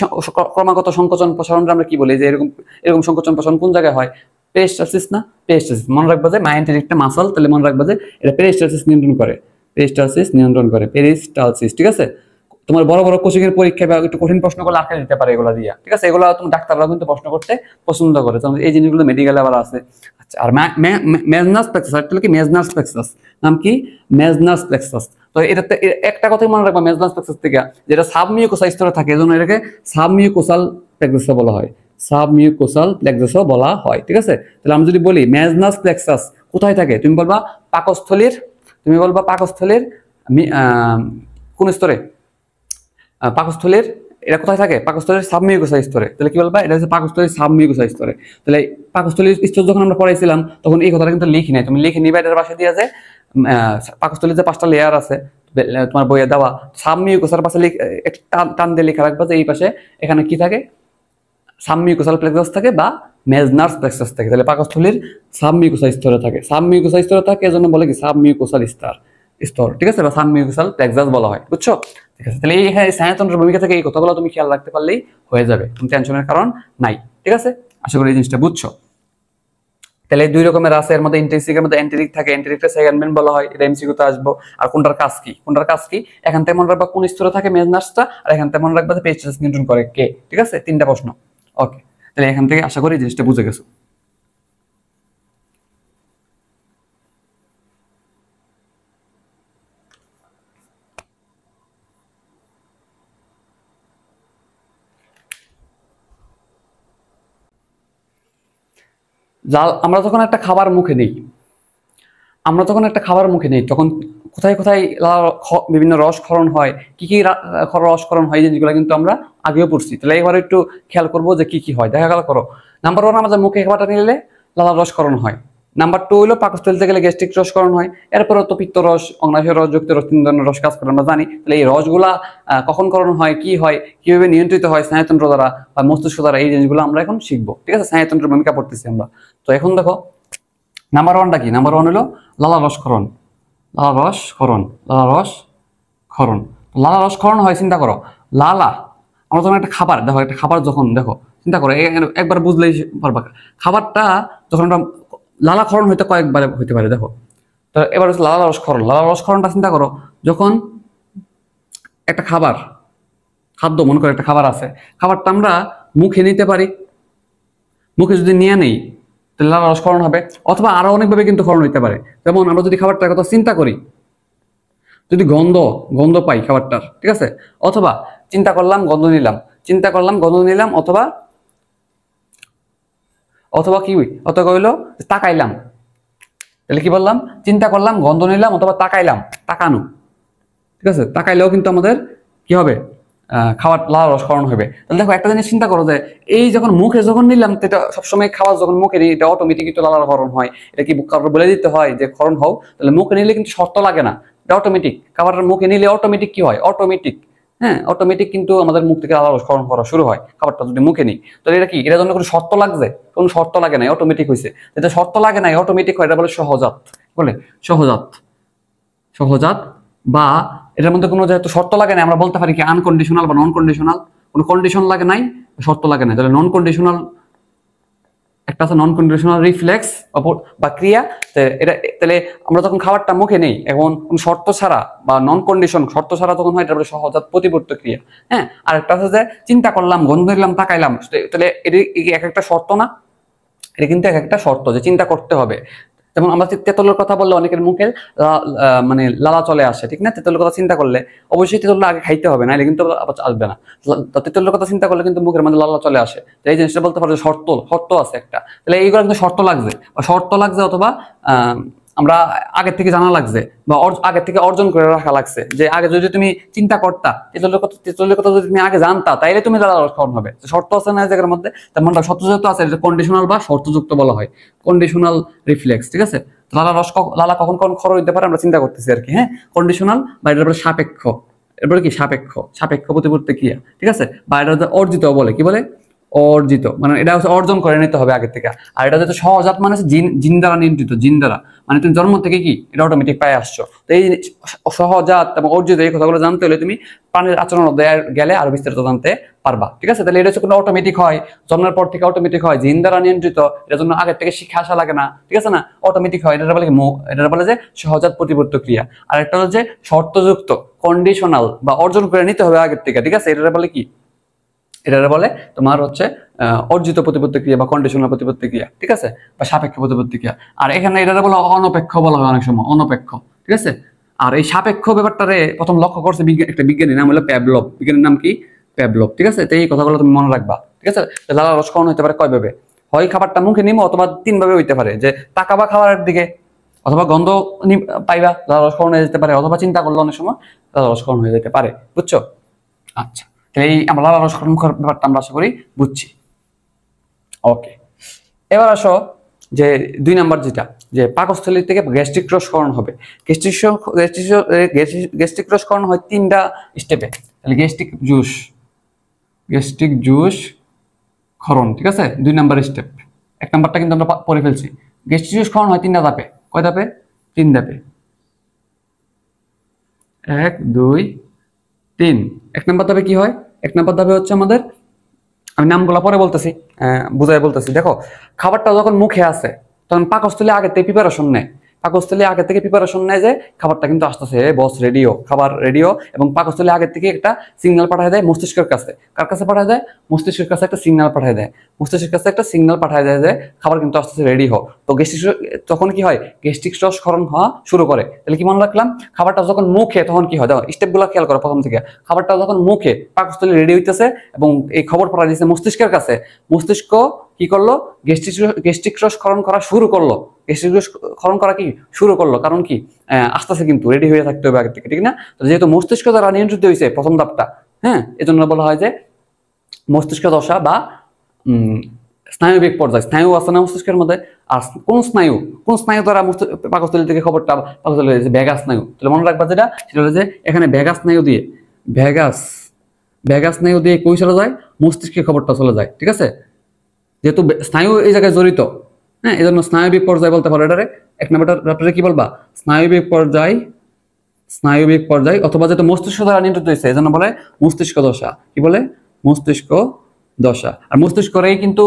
ক্রমাগত সংকোচন প্রসারণ আমরা কি বলি, যে এরকম সংকোচন প্রসারণ কোন জায়গায় হয়? পেরিস্টালসিস না, পেরিস্টালসিস। মনে রাখবা যে মাইন্টেরিকটা মাসল, তাহলে মনে রাখবা যে এটা পেরিস্টালসিস নিয়ন্ত্রণ করে, পেরিস্টালসিস, ঠিক আছে। তোমার বড় বড় কোচিং এর পরীক্ষা বা একটু কঠিন প্রশ্ন করলে আটকে দিতে পারে এগুলা দিয়া, ঠিক আছে। এগুলো তুমি ডাক্তাররা কিন্তু প্রশ্ন করতে পছন্দ করে, এই জিনিসগুলো মেডিকেলে আবার আছে। আচ্ছা, আর মেজনাস প্লেক্সাস, কি মেজনাস প্লেক্সাস, নাম কি? মেজনাস প্লেক্সাস। তো এটাতে একটা কথাই মনে রাখবা মেজনাস প্লেক্সাস থেকে, যেটা সাবমিউকোসা স্তরে থাকে, এজন্য এটাকে সাবমিউকোসাল প্লেক্সাস বলা হয়, সাবমিউকোসাল প্লেক্সাস বলা হয়, ঠিক আছে। তাহলে আমি যদি বলি মেজনাস প্লেক্সাস কোথায় থাকে, তুমি বলবা পাকস্থলীর কোন স্তরে? পাকস্থলীর, এটা কোথায় থাকে? পাকস্থলীর সাবমিউকোসা স্তরে। তাহলে কি বলবা? এটা হচ্ছে পাকস্থলীর সাবমিউকোসা স্তরে। তাহলে পাকস্থলীর স্তর যখন আমরা পড়াইছিলাম, তখন এই কথাটা কিন্তু লিখি নাই, তুমি লিখে নিবা, এটার পাশে দিয়ে যে পাকস্থলীর যে 5টা লেয়ার আছে তোমার বইয়ে দেওয়া, সাবমিউকোসার পাশে টান দিয়ে লেখা রাখবা যে এই পাশে এখানে কি থাকে, সাবমিউকোসাল প্লেক্সাস থাকে বা মেজনাস প্লেক্সাস থাকে। তাহলে পাকস্থলীর সাবমিউকোসা স্তরে থাকে, এজন্য বলে কি সাবমিউকোসাল স্তর, ঠিক আছে, বা সাবমিউকোসাল প্লেক্সাস বলা হয়, বুঝছো। ঠিক আছে, তাহলে এই স্নায়ুতন্ত্রের ভূমিকা থেকে এই কথাগুলো তুমি খেয়াল রাখতে পারলেই হয়ে যাবে, তুমি টেনশনের কারণ নাই, ঠিক আছে। আশা করি এই জিনিসটা বুঝছো। তাহলে দুই রকমের আছে, এর মধ্যে ইন্টেনসিকের মধ্যে এন্টেরিক থাকে, এন্টেরিকটা সেকেন্ড ব্রেন বলা হয়, এটা এমসিকিউতে আসবো। আর কোনটার কাজ কি, এখান থেকে মনে রাখবা কোন স্তরে থাকে মেজনাসটা, আর এখান থেকে মনে রাখবা যে পেরিস্টালসিস নিয়ন্ত্রণ করে কে, ঠিক আছে। 3টা প্রশ্ন। ওকে, তাহলে এখান থেকে আশা করি জিনিসটা বুঝে গেছো। আমরা যখন একটা খাবার মুখে নিই, তখন কোথায় কোথায় বিভিন্ন রসক্ষরণ হয়, কি কি রসক্ষরণ হয়, জিনিসগুলো কিন্তু আমরা আগেও পড়ছি। তাহলে এবার একটু খেয়াল করবো যে কি কি হয়। দেখা গেল, করো নাম্বার 1, আমাদের মুখে খাবারটা নিলে লালার রসক্ষরণ হয়। নাম্বার 2 হলো পাকস্থলীতে গেলে গ্যাস্ট্রিক রসকরণ হয়। এরপরে তো পিত্তরস, অগ্নাশয় রস, যুক্ত রস, 3 ধরনের রস কাজ করে আমরা জানি। তাহলে এই রসগুলা কখন করণ হয়, কি হয়, কিভাবে নিয়ন্ত্রিত হয় স্নায়ুতন্ত্র দ্বারা বা মস্তিষ্ক দ্বারা, এই জিনিসগুলো আমরা এখন শিখবো। ঠিক আছে, স্নায়ুতন্ত্রের ভূমিকা পড়তেছি আমরা। তো এখন দেখো নাম্বার 1টা কি? নাম্বার 1 হলো লালা রসকরণ। লালা রসকরণ, লালা রসকরণ। লালা রসকরণ হয়, চিন্তা করো, লালা, আমরা যখন একটা খাবার দেখো, একটা খাবার যখন দেখো, চিন্তা করো, একবার বুঝলেই পারবা। খাবারটা যখন আমরা লালাক্ষরণ হইতে কয়েকবার হইতে পারে, দেখো। তো এবার হচ্ছে লালা রসকরণ। লালা রসকরণটা চিন্তা করো, যখন একটা খাবার, খাদ্য মনে করো একটা খাবার আছে, খাবারটা আমরা মুখে নিতে পারি, মুখে যদি নিয়ে নেই তাহলে লালা রসকরণ হবে। অথবা আরো অনেকভাবে কিন্তু ক্ষরণ হইতে পারে। যেমন আমরা যদি খাবারটার কথা চিন্তা করি, যদি গন্ধ পাই খাবারটার, ঠিক আছে, অথবা চিন্তা করলাম গন্ধ নিলাম, চিন্তা করলাম গন্ধ নিলাম, অথবা কি, অথবা হইলো তাকাইলাম। তাহলে কি বললাম? চিন্তা করলাম, গন্ধ নিলাম, অথবা তাকাইলাম, তাকানো। ঠিক আছে, তাকাইলেও কিন্তু আমাদের কি হবে? খাবার লালা রসকরণ হবে। তাহলে দেখো একটা জিনিস চিন্তা করো যে এই যখন মুখে যখন নিলাম, এটা সবসময় খাবার যখন মুখে নিই এটা অটোমেটিক কিন্তু লালা রসকরণ হয়। এটা কি কারোর বলে দিতে হয় যে ক্ষরণ হও? তাহলে মুখে নিলে কিন্তু শর্ত লাগে না, এটা অটোমেটিক। খাবারের মুখে নিলে অটোমেটিক কি হয়? অটোমেটিক, হ্যাঁ, অটোমেটিক কিন্তু আমাদের মুখ থেকে লালা রসকরণ করা শুরু হয় খাবারটা যদি মুখে নিই। তাহলে এটা কি, এটার জন্য কোনো শর্ত লাগছে? কোনো শর্ত লাগে না, অটোমেটিক হয়েছে। যেটা শর্ত লাগে না, অটোমেটিক হয়, এটা বলে সহজাত। বলে সহজাত, সহজাত। বা এটার মধ্যে কোনো যেহেতু শর্ত লাগে না, আমরা বলতে পারি কি আনকন্ডিশনাল বা নন কন্ডিশনাল। কোনো কন্ডিশন লাগে নাই, শর্ত লাগে না, তাহলে নন কন্ডিশনাল একটা আছে, নন কন্ডিশনাল রিফ্লেক্স বা ক্রিয়া। এটা তাহলে আমরা যখন খাবারটা মুখে নেই এখন কোন শর্ত ছাড়া বা নন কন্ডিশন শর্ত ছাড়া তখন হয়, এটা বলে সহজাত প্রতিবর্ত ক্রিয়া। হ্যাঁ, আর একটা আছে যে চিন্তা করলাম, গন্ধ নিলাম, তাকাইলাম, তাহলে এটা এক একটা শর্ত না, এটা কিন্তু এক একটা শর্ত যে চিন্তা করতে হবে। যেমন আমরা তেঁতুলের কথা বললে অনেকের মুখে মানে লালা চলে আসে, ঠিক না? তেঁতুলের কথা চিন্তা করলে অবশ্যই তেঁতুলটা আগে খাইতে হবে, নাহলে কিন্তু আসবে না। তেঁতুলের কথা চিন্তা করলে কিন্তু মুখের মধ্যে লালা চলে আসে। এই জিনিসটা বলতে পারো শর্ত আছে একটা। তাহলে এইগুলো কিন্তু শর্ত লাগছে, বা শর্ত লাগছে, অথবা আমরা আগের থেকে জানা লাগছে, বা আগের থেকে অর্জন করে রাখা লাগছে। যে আগে যদি তুমি চিন্তা করতা, তেঁতুলের কথা যদি তুমি আগে জানতা, তাইলে তুমি লালা রসকরণ হবে। শর্ত আছে না জায়গার মধ্যে, তার মানে শর্তযুক্ত আছে, কন্ডিশনাল বা শর্তযুক্ত বলা হয়, কন্ডিশনাল রিফ্লেক্স। ঠিক আছে, লালা কখন কখন ক্ষরণ হইতে পারে আমরা চিন্তা করতেছি আর কি। হ্যাঁ, কন্ডিশনাল বা এটার উপরে সাপেক্ষ, এরপরে কি সাপেক্ষ প্রতিবর্তী ক্রিয়া। ঠিক আছে, বা এটা অর্জিত বলে, কি বলে? অর্জিত, মানে এটা হচ্ছে অর্জন করে নিতে হবে আগে থেকে। আর এটা হচ্ছে সহজাত, মানে জিন দ্বারা নিয়ন্ত্রিত, জিন দ্বারা, মানে তুমি জন্ম থেকে কি এটা অটোমেটিক পাই আসছো। তো এই সহজাত এবং অর্জিত এই কথাগুলো জানতে হলে তুমি প্রাণীর আচরণ অধ্যায়ে গেলে আরো বিস্তারিত জানতে পারবা। ঠিক আছে, তাহলে এটা হচ্ছে কোনো অটোমেটিক হয়, জন্মের পর থেকে অটোমেটিক হয়, জিন দ্বারা নিয়ন্ত্রিত, এটার জন্য আগের থেকে শিক্ষা আসা লাগে না। ঠিক আছে না, অটোমেটিক হয়। এটা বলে কি? এটা বলে যে সহজাত প্রতিবর্ত ক্রিয়া। আর একটা হচ্ছে শর্তযুক্ত, কন্ডিশনাল বা অর্জন করে নিতে হবে আগের থেকে। ঠিক আছে, এটা বলে কি? এটা বলে তোমার হচ্ছে অর্জিত প্রতিপত্তি ক্রিয়া বা কন্ডিশনাল প্রতিপত্তি ক্রিয়া। ঠিক আছে, বা সাপেক্ষ প্রতিপত্তি ক্রিয়া। আর এখানে এটা বলে অনপেক্ষ বলা হয় অনেক সময়, অনপেক্ষ। ঠিক আছে, আর এই সাপেক্ষ ব্যাপারটারে প্রথম লক্ষ্য করছে একটা বিজ্ঞানীর নাম হলো প্যাভলভ। বিজ্ঞানীর নাম কি? প্যাভলভ। ঠিক আছে, তো এই কথাগুলো তুমি মনে রাখবা। ঠিক আছে, লালা রসকরণ হতে পারে কয় ভাবে? হয় খাবারটা মুখে নিমো, অথবা 3 ভাবে হইতে পারে, যে তাকাবা খাবারের দিকে, অথবা গন্ধ পাইবা, লালা রসকরণ হয়ে যেতে পারে, অথবা চিন্তা করলে অনেক সময় লালা রসকরণ হয়ে যেতে পারে। বুঝছো? আচ্ছা, এই আমরা লালা রসকরণ ব্যাপারটা আমরা আশা করি বুঝছি। ওকে, এবার আসো যে 2 নাম্বার, যেটা যে পাকস্থলী থেকে গ্যাস্ট্রিক রসকরণ হবে। গ্যাস্ট্রিক রসকরণ হয় 3টা স্টেপে। তাহলে গ্যাস্ট্রিক জুস ক্ষরণ। ঠিক আছে, 2 নাম্বার স্টেপ। 1 নাম্বারটা কিন্তু আমরা পড়ে ফেলছি। গ্যাস্ট্রিক জুস ক্ষরণ হয় 3টা ধাপে। কয় ধাপে? 3 ধাপে। 1 2 3। 1 নাম্বার ধাপে কি হয়? 1 নাম্বার ধাপে হচ্ছে আমাদের, আমি নামগুলো পরে বলতেছি, বুঝাই বলতেছি। দেখো, খাবারটা যখন মুখে আসে তখন পাকস্থলী আগে থেকে প্রিপারেশন নেয়। পাকস্থলী আগে থেকে প্রিপারেশন নেয় যে খাবারটা কিন্তু আসতেছে, বস রেডিও, খাবার রেডিও। এবং পাকস্থলী আগে থেকে একটা সিগন্যাল পাঠায় দেয় মস্তিষ্কের কাছে। কার কাছে পাঠায় দেয়? মস্তিষ্কের কাছে একটা সিগন্যাল পাঠায় দেয়। মস্তিষ্কের কাছে একটা সিগন্যাল পাঠায় দেয় যে খাবার কিন্তু আসতেছে, রেডি হও। তো তখন কি হয়? গ্যাস্ট্রিক রসকরণ হওয়া শুরু করে। তাহলে কি মনে রাখলাম? খাবারটা যখন মুখে, তখন কি হয়? দেখো স্টেপগুলো খেয়াল করো প্রথম থেকে। খাবারটা যখন মুখে, পাকস্থলী রেডি হইতেছে এবং এই খবর পাঠায় দিচ্ছে মস্তিষ্কের কাছে। মস্তিষ্ক কি করলো? গ্যাস্ট্রিক রসকরণ করা শুরু করলো। গ্যাস্ট্রিক রসকরণ করা কি শুরু করলো? কারণ কি? আস্তে কিন্তু রেডি হয়ে থাকতে হবে আগে থেকে, ঠিক না? তো যেহেতু মস্তিষ্ক দ্বারা নিয়ন্ত্রিত হয়েছে প্রথম ধাপটা, হ্যাঁ, এজন্য বলা হয় যে মস্তিষ্ক দশা বা স্নায়ুবিক পর্যায়, স্নায়ু আছে না মস্তিষ্কের মধ্যে, আর কোন স্নায়ু দ্বারা পাকস্থলী থেকে খবরটা পাকস্থলী ভেগাস স্নায়ু। তাহলে মনে রাখবা যেটা সেটা হলো যে এখানে ভেগাস স্নায়ু দিয়ে ভেগাস স্নায়ু দিয়ে কই চলে যায়, মস্তিষ্কে খবরটা চলে যায়। ঠিক আছে, যেহেতু স্নায়ু এই জায়গায় জড়িত, হ্যাঁ, এই জন্য স্নায়ুবিক পর্যায় বলতে পারো এটারে। এক নম্বরটা কি বলবা, স্নায়ুবিক পর্যায় অথবা যেটা মস্তিষ্ক দ্বারা নিয়ন্ত্রিত হয়েছে এই জন্য বলে মস্তিষ্ক দশা। কি বলে, মস্তিষ্ক দশা। আর মস্তিষ্করেই কিন্তু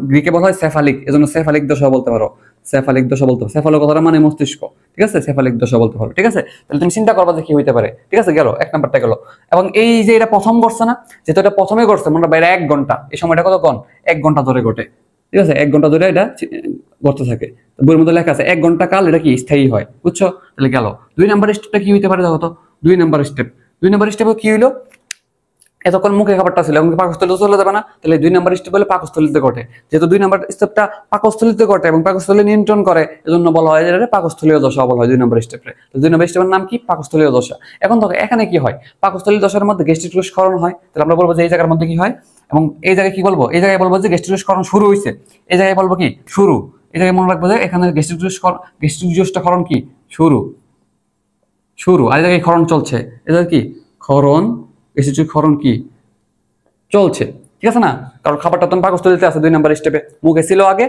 গ্রিকে বলা হয় সেফালিক, এজন্য সেফালিক দশা বলতে পারো, সেফালিক দশা বলতে পারো। সেফালো কথাটা মানে মস্তিষ্ক, ঠিক আছে, সেফালিক দশা বলতে পারো। ঠিক আছে, তাহলে তুমি চিন্তা করবা যে কি হইতে পারে। ঠিক আছে, গেল এক নাম্বারটা গেল। এবং এই যে এটা প্রথম করছে না, যেহেতু এটা প্রথমে করছে, মনে বাইরে 1 ঘন্টা, এই সময়টা কতক্ষণ, 1 ঘন্টা ধরে ঘটে। ঠিক আছে, 1 ঘন্টা ধরে এটা ঘটতে থাকে। বইয়ের মধ্যে লেখা আছে 1 ঘন্টা কাল এটা কি স্থায়ী হয়, বুঝছো? তাহলে গেল 2 নাম্বার স্টেপটা কি হইতে পারে দেখো তো। 2 নাম্বার স্টেপে কি হইলো, এতক্ষণ মুখে খাবারটা ছিল এবং পাকস্থলীতে চলে যাবে না, তাহলে 2 নাম্বার স্টেপ হলে পাকস্থলীতে ঘটে। যেহেতু 2 নাম্বার স্টেপটা পাকস্থলীতে ঘটে এবং পাকস্থলী নিয়ন্ত্রণ করে, এজন্য বলা হয় যে পাকস্থলীয় দশা বলা হয় 2 নাম্বার স্টেপে। তো 2 নাম্বার স্টেপের নাম কি, পাকস্থলীয় দশা। এখন দেখো এখানে কি হয়, পাকস্থলীয় দশার মধ্যে গ্যাস্ট্রিক ক্ষরণ হয়। তাহলে আমরা বলবো যে এই জায়গার মধ্যে কি হয়, এবং এই জায়গায় কি বলবো, এই জায়গায় বলবো যে গ্যাস্ট্রিক ক্ষরণ শুরু হয়েছে। এই জায়গায় বলবো কি শুরু, এই জায়গায় মনে রাখবো যে এখানে গ্যাস্ট্রিক ক্ষরণ কি শুরু, আর এই জায়গায় ক্ষরণ চলছে। এটা কি ক্ষরণ, গ্যাস্ট্রিক ক্ষরণ কি চলছে। ঠিক আছে না, কারণ খাবারটা তখন পাকস্থলীতে আছে 2 নাম্বার স্টেপে। মুখে ছিল আগে,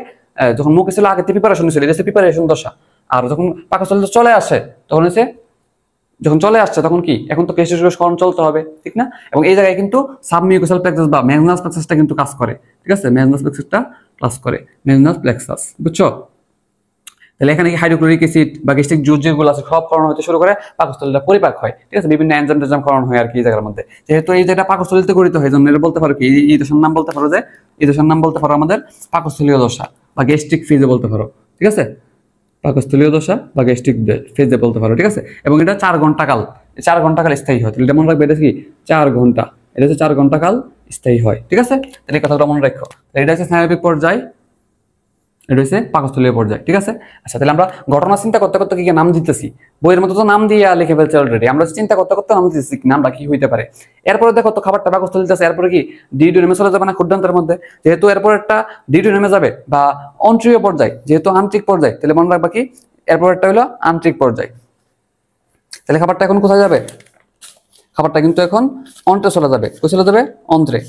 যখন মুখে ছিল আগে প্রিপারেশন ছিল, এটা প্রিপারেশন দশা। আর যখন পাকস্থলীতে চলে আসে তখন হচ্ছে, যখন চলে আসছে তখন কি, এখন তো গ্যাস্ট্রিক ক্ষরণ চলতে হবে, ঠিক না? এবং এই জায়গায় কিন্তু সাবমিউকোসাল প্লেক্সাস বা ম্যাগনাস প্লেক্সাসটা কিন্তু কাজ করে। ঠিক আছে, ম্যাগনাস প্লেক্সাসটা ক্লাস করে, ম্যাগনাস প্লেক্সাস, বুঝছো? তাহলে এখানে কি হাইড্রোক্লোরিক অ্যাসিড বা গ্যাস্ট্রিক জুস যেগুলো আছে সব ক্ষরণ হতে শুরু করে, পাকস্থলীটা পরিপাক হয়। ঠিক আছে, বিভিন্ন এনজাইম ক্ষরণ হয় আর কি এই জায়গার মধ্যে। যেহেতু এই যেটা পাকস্থলীতে গঠিত হয়, জন্য এটা বলতে পারো কি, এই দশার নাম বলতে পারো যে, এই দশার নাম বলতে পারো আমাদের পাকস্থলীয় দশা বা গ্যাস্ট্রিক ফেজে বলতে পারো। ঠিক আছে, পাকস্থলীয় দশা বা গ্যাস্ট্রিক ফেজে বলতে পারো। ঠিক আছে, এবং এটা 4 ঘন্টা কাল, 4 ঘন্টা কাল স্থায়ী হয়। তাহলে এটা মনে রাখবে, এটা কি 4 ঘন্টা, এটা হচ্ছে 4 ঘন্টা কাল স্থায়ী হয়। ঠিক আছে, তাহলে এই কথাটা মনে রাখো। এটা হচ্ছে স্নায়বিক পর্যায়, এটা হচ্ছে পাকস্থলীয় পর্যায়। ঠিক আছে, আচ্ছা, তাহলে আমরা ঘটনা চিন্তা করতে করতে কি নাম দিতেছি, বইয়ের মতো তো নাম দিয়ে লিখে ফেলছে অলরেডি। আমরা চিন্তা করতে করতে নাম দিতেছি নামটা কি হইতে পারে। এরপরে দেখো তো খাবারটা পাকস্থলীতে আছে, এরপরে কি ডিউডিনামে চলে যাবে না ক্ষুদ্রান্তের মধ্যে। যেহেতু এরপর একটা ডিউডিনামে যাবে বা অন্ত্রীয় পর্যায়, যেহেতু আন্তরিক পর্যায়, তাহলে মনে রাখবা কি এরপর একটা হলো আন্তরিক পর্যায়। তাহলে খাবারটা এখন কোথায় যাবে, খাবারটা কিন্তু এখন অন্ত্রে চলে যাবে। কোথায় চলে যাবে, অন্ত্রে।